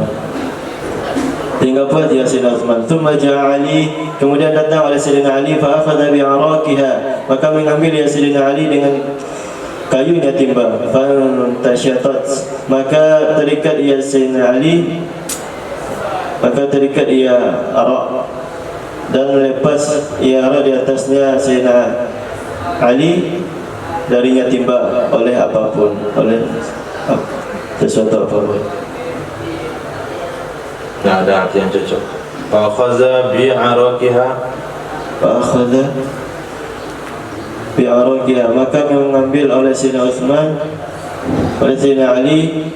Sehingga puas ya Sayyidina Utsman. Tsumma ja'a Ali, kemudian datang oleh Sayyidina Ali, fa akhadha bi araqiha, maka mengambil ya Sayyidina Ali dengan kayunya timba, fantasyatat, maka terikat ia Sayyidina Ali, maka terikat ia arak dan lepas ia arak di atasnya Sayyidina Ali darinya timba oleh apapun, oleh sesuatu apapun. Tidak ada arti yang cocok. Fa'akhadha bi'araqiha, Fa'akhadha bi'araqiha, maka mengambil oleh Sayyidina Utsman, oleh Sayyidina Ali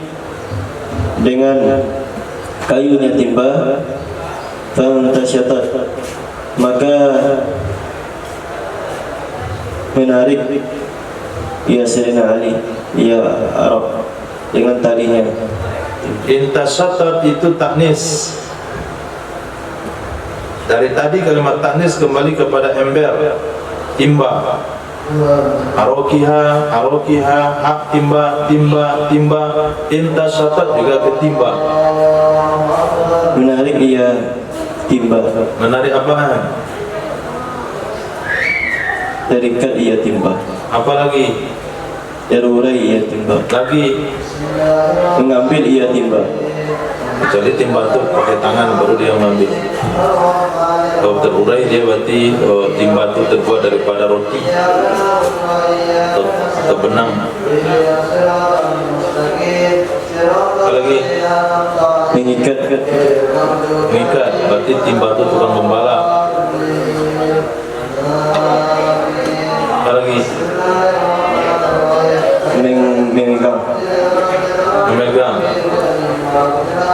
dengan kayunya timba, fantasyatat, maka menarik ia Sayyidina Ali, ia Arab dengan talinya. Intasyatat itu taknis. Dari tadi kalimat taknis kembali kepada ember, timba. Arokiha, hak timba. Intasyatat juga ke timba. Menarik ia timba. Menarik apaan? Terikat ia timba. Apa lagi? Terurai ia timba. Lagi Mengambil ia timba. kecuali timba itu pakai tangan baru dia mengambil. Kalau terurai dia berarti timba itu terbuat daripada roti atau benang. Apa lagi? Mengikat. Berarti timba itu tukang gembala. Apa lagi? Memegang.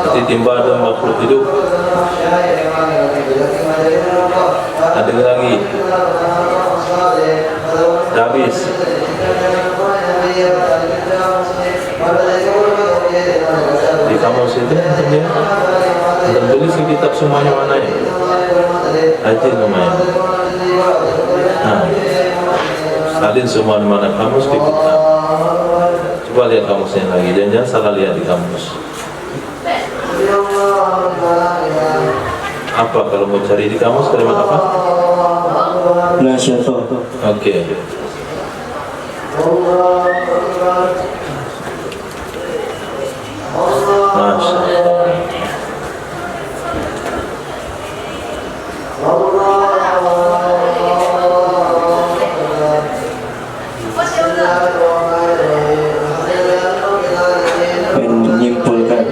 Berarti timba ada makhluk hidup. Ada lagi. Dah habis. Di kamus itu dia tulis di kitab semuanya mana ya? Ajin namanya. Nah, salin semua di mana kamus di kitab. Coba lihat kamusnya lagi, jangan salah lihat di kamus. Apa kalau mau cari di kamus kalimat apa? Nasyatah. Oke. Menyimpulkan.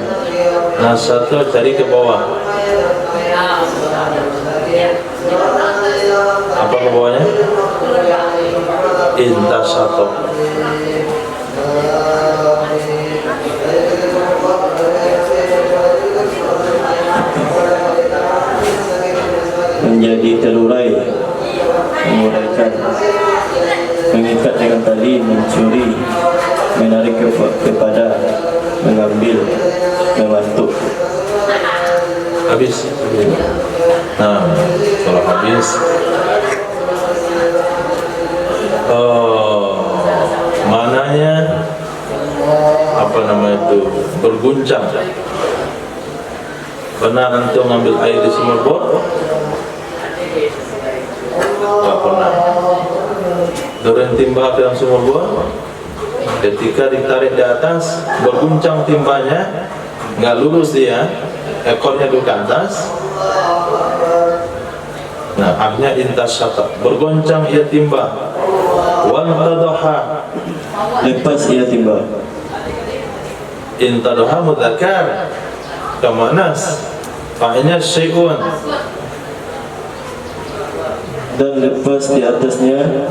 Nah, satu cari ke bawah. Apa ke bawahnya? Intasyato. Menjadi terurai, menguraikan, mengikat dengan tali, mencuri, menarik kepada, mengambil, memantuk. Habis. Nah, kalau habis, mananya apa namanya itu berguncang. Pernah antum ngambil air di sumur bor? Tak pernah. Turun timba ke dalam sumur bor, ketika ditarik di atas, berguncang timbanya, nggak lurus dia, ekornya dulu ke atas. Nah, akhirnya intasyatat, bergoncang ia timba. Wantadaha, Lepas ia timba. intadaha mudzakkar, kamanas, fa'ilnya syai'un. Dan lepas di atasnya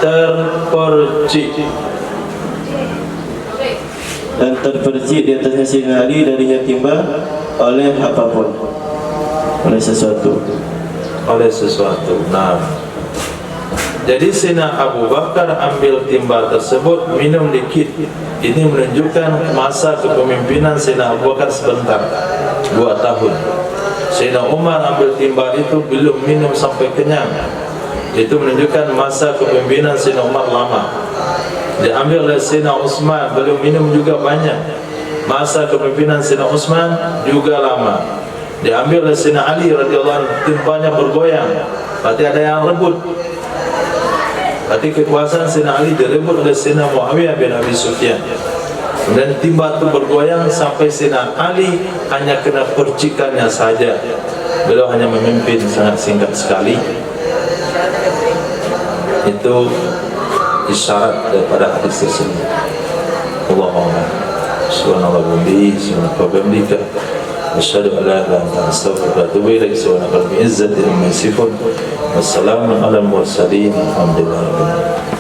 Terperci. dan terpercik di atasnya Sayyidina Ali darinya timba oleh apapun, oleh sesuatu. Nah, jadi Sayyidina Abu Bakar ambil timba tersebut, minum dikit. Ini menunjukkan masa kepemimpinan Sayyidina Abu Bakar sebentar, 2 tahun. Sayyidina Umar ambil timba itu belum minum sampai kenyang. Itu menunjukkan masa kepemimpinan Sayyidina Umar lama. Diambil oleh Sayyidina Utsman, beliau minum juga banyak. Masa kepemimpinan Sayyidina Utsman juga lama. Diambil oleh Sayyidina Ali radhiyallahu anhu, timpanya bergoyang. Berarti ada yang rebut. Berarti kekuasaan Sayyidina Ali direbut oleh Sayyidina Muawiyah bin Abi Sufyan. Kemudian timba itu bergoyang sampai Sayyidina Ali hanya kena percikannya saja. Beliau hanya memimpin sangat singkat sekali. Itu isyarat daripada hadis tersebut. Allahumma subhanallah wa bihamdika asyhadu an la ilaha illa anta astaghfiruka wa atubu ilaik. Subhanaka rabbil izzati amma yasifun. Wassalamu ala al mursalin. Alhamdulillah.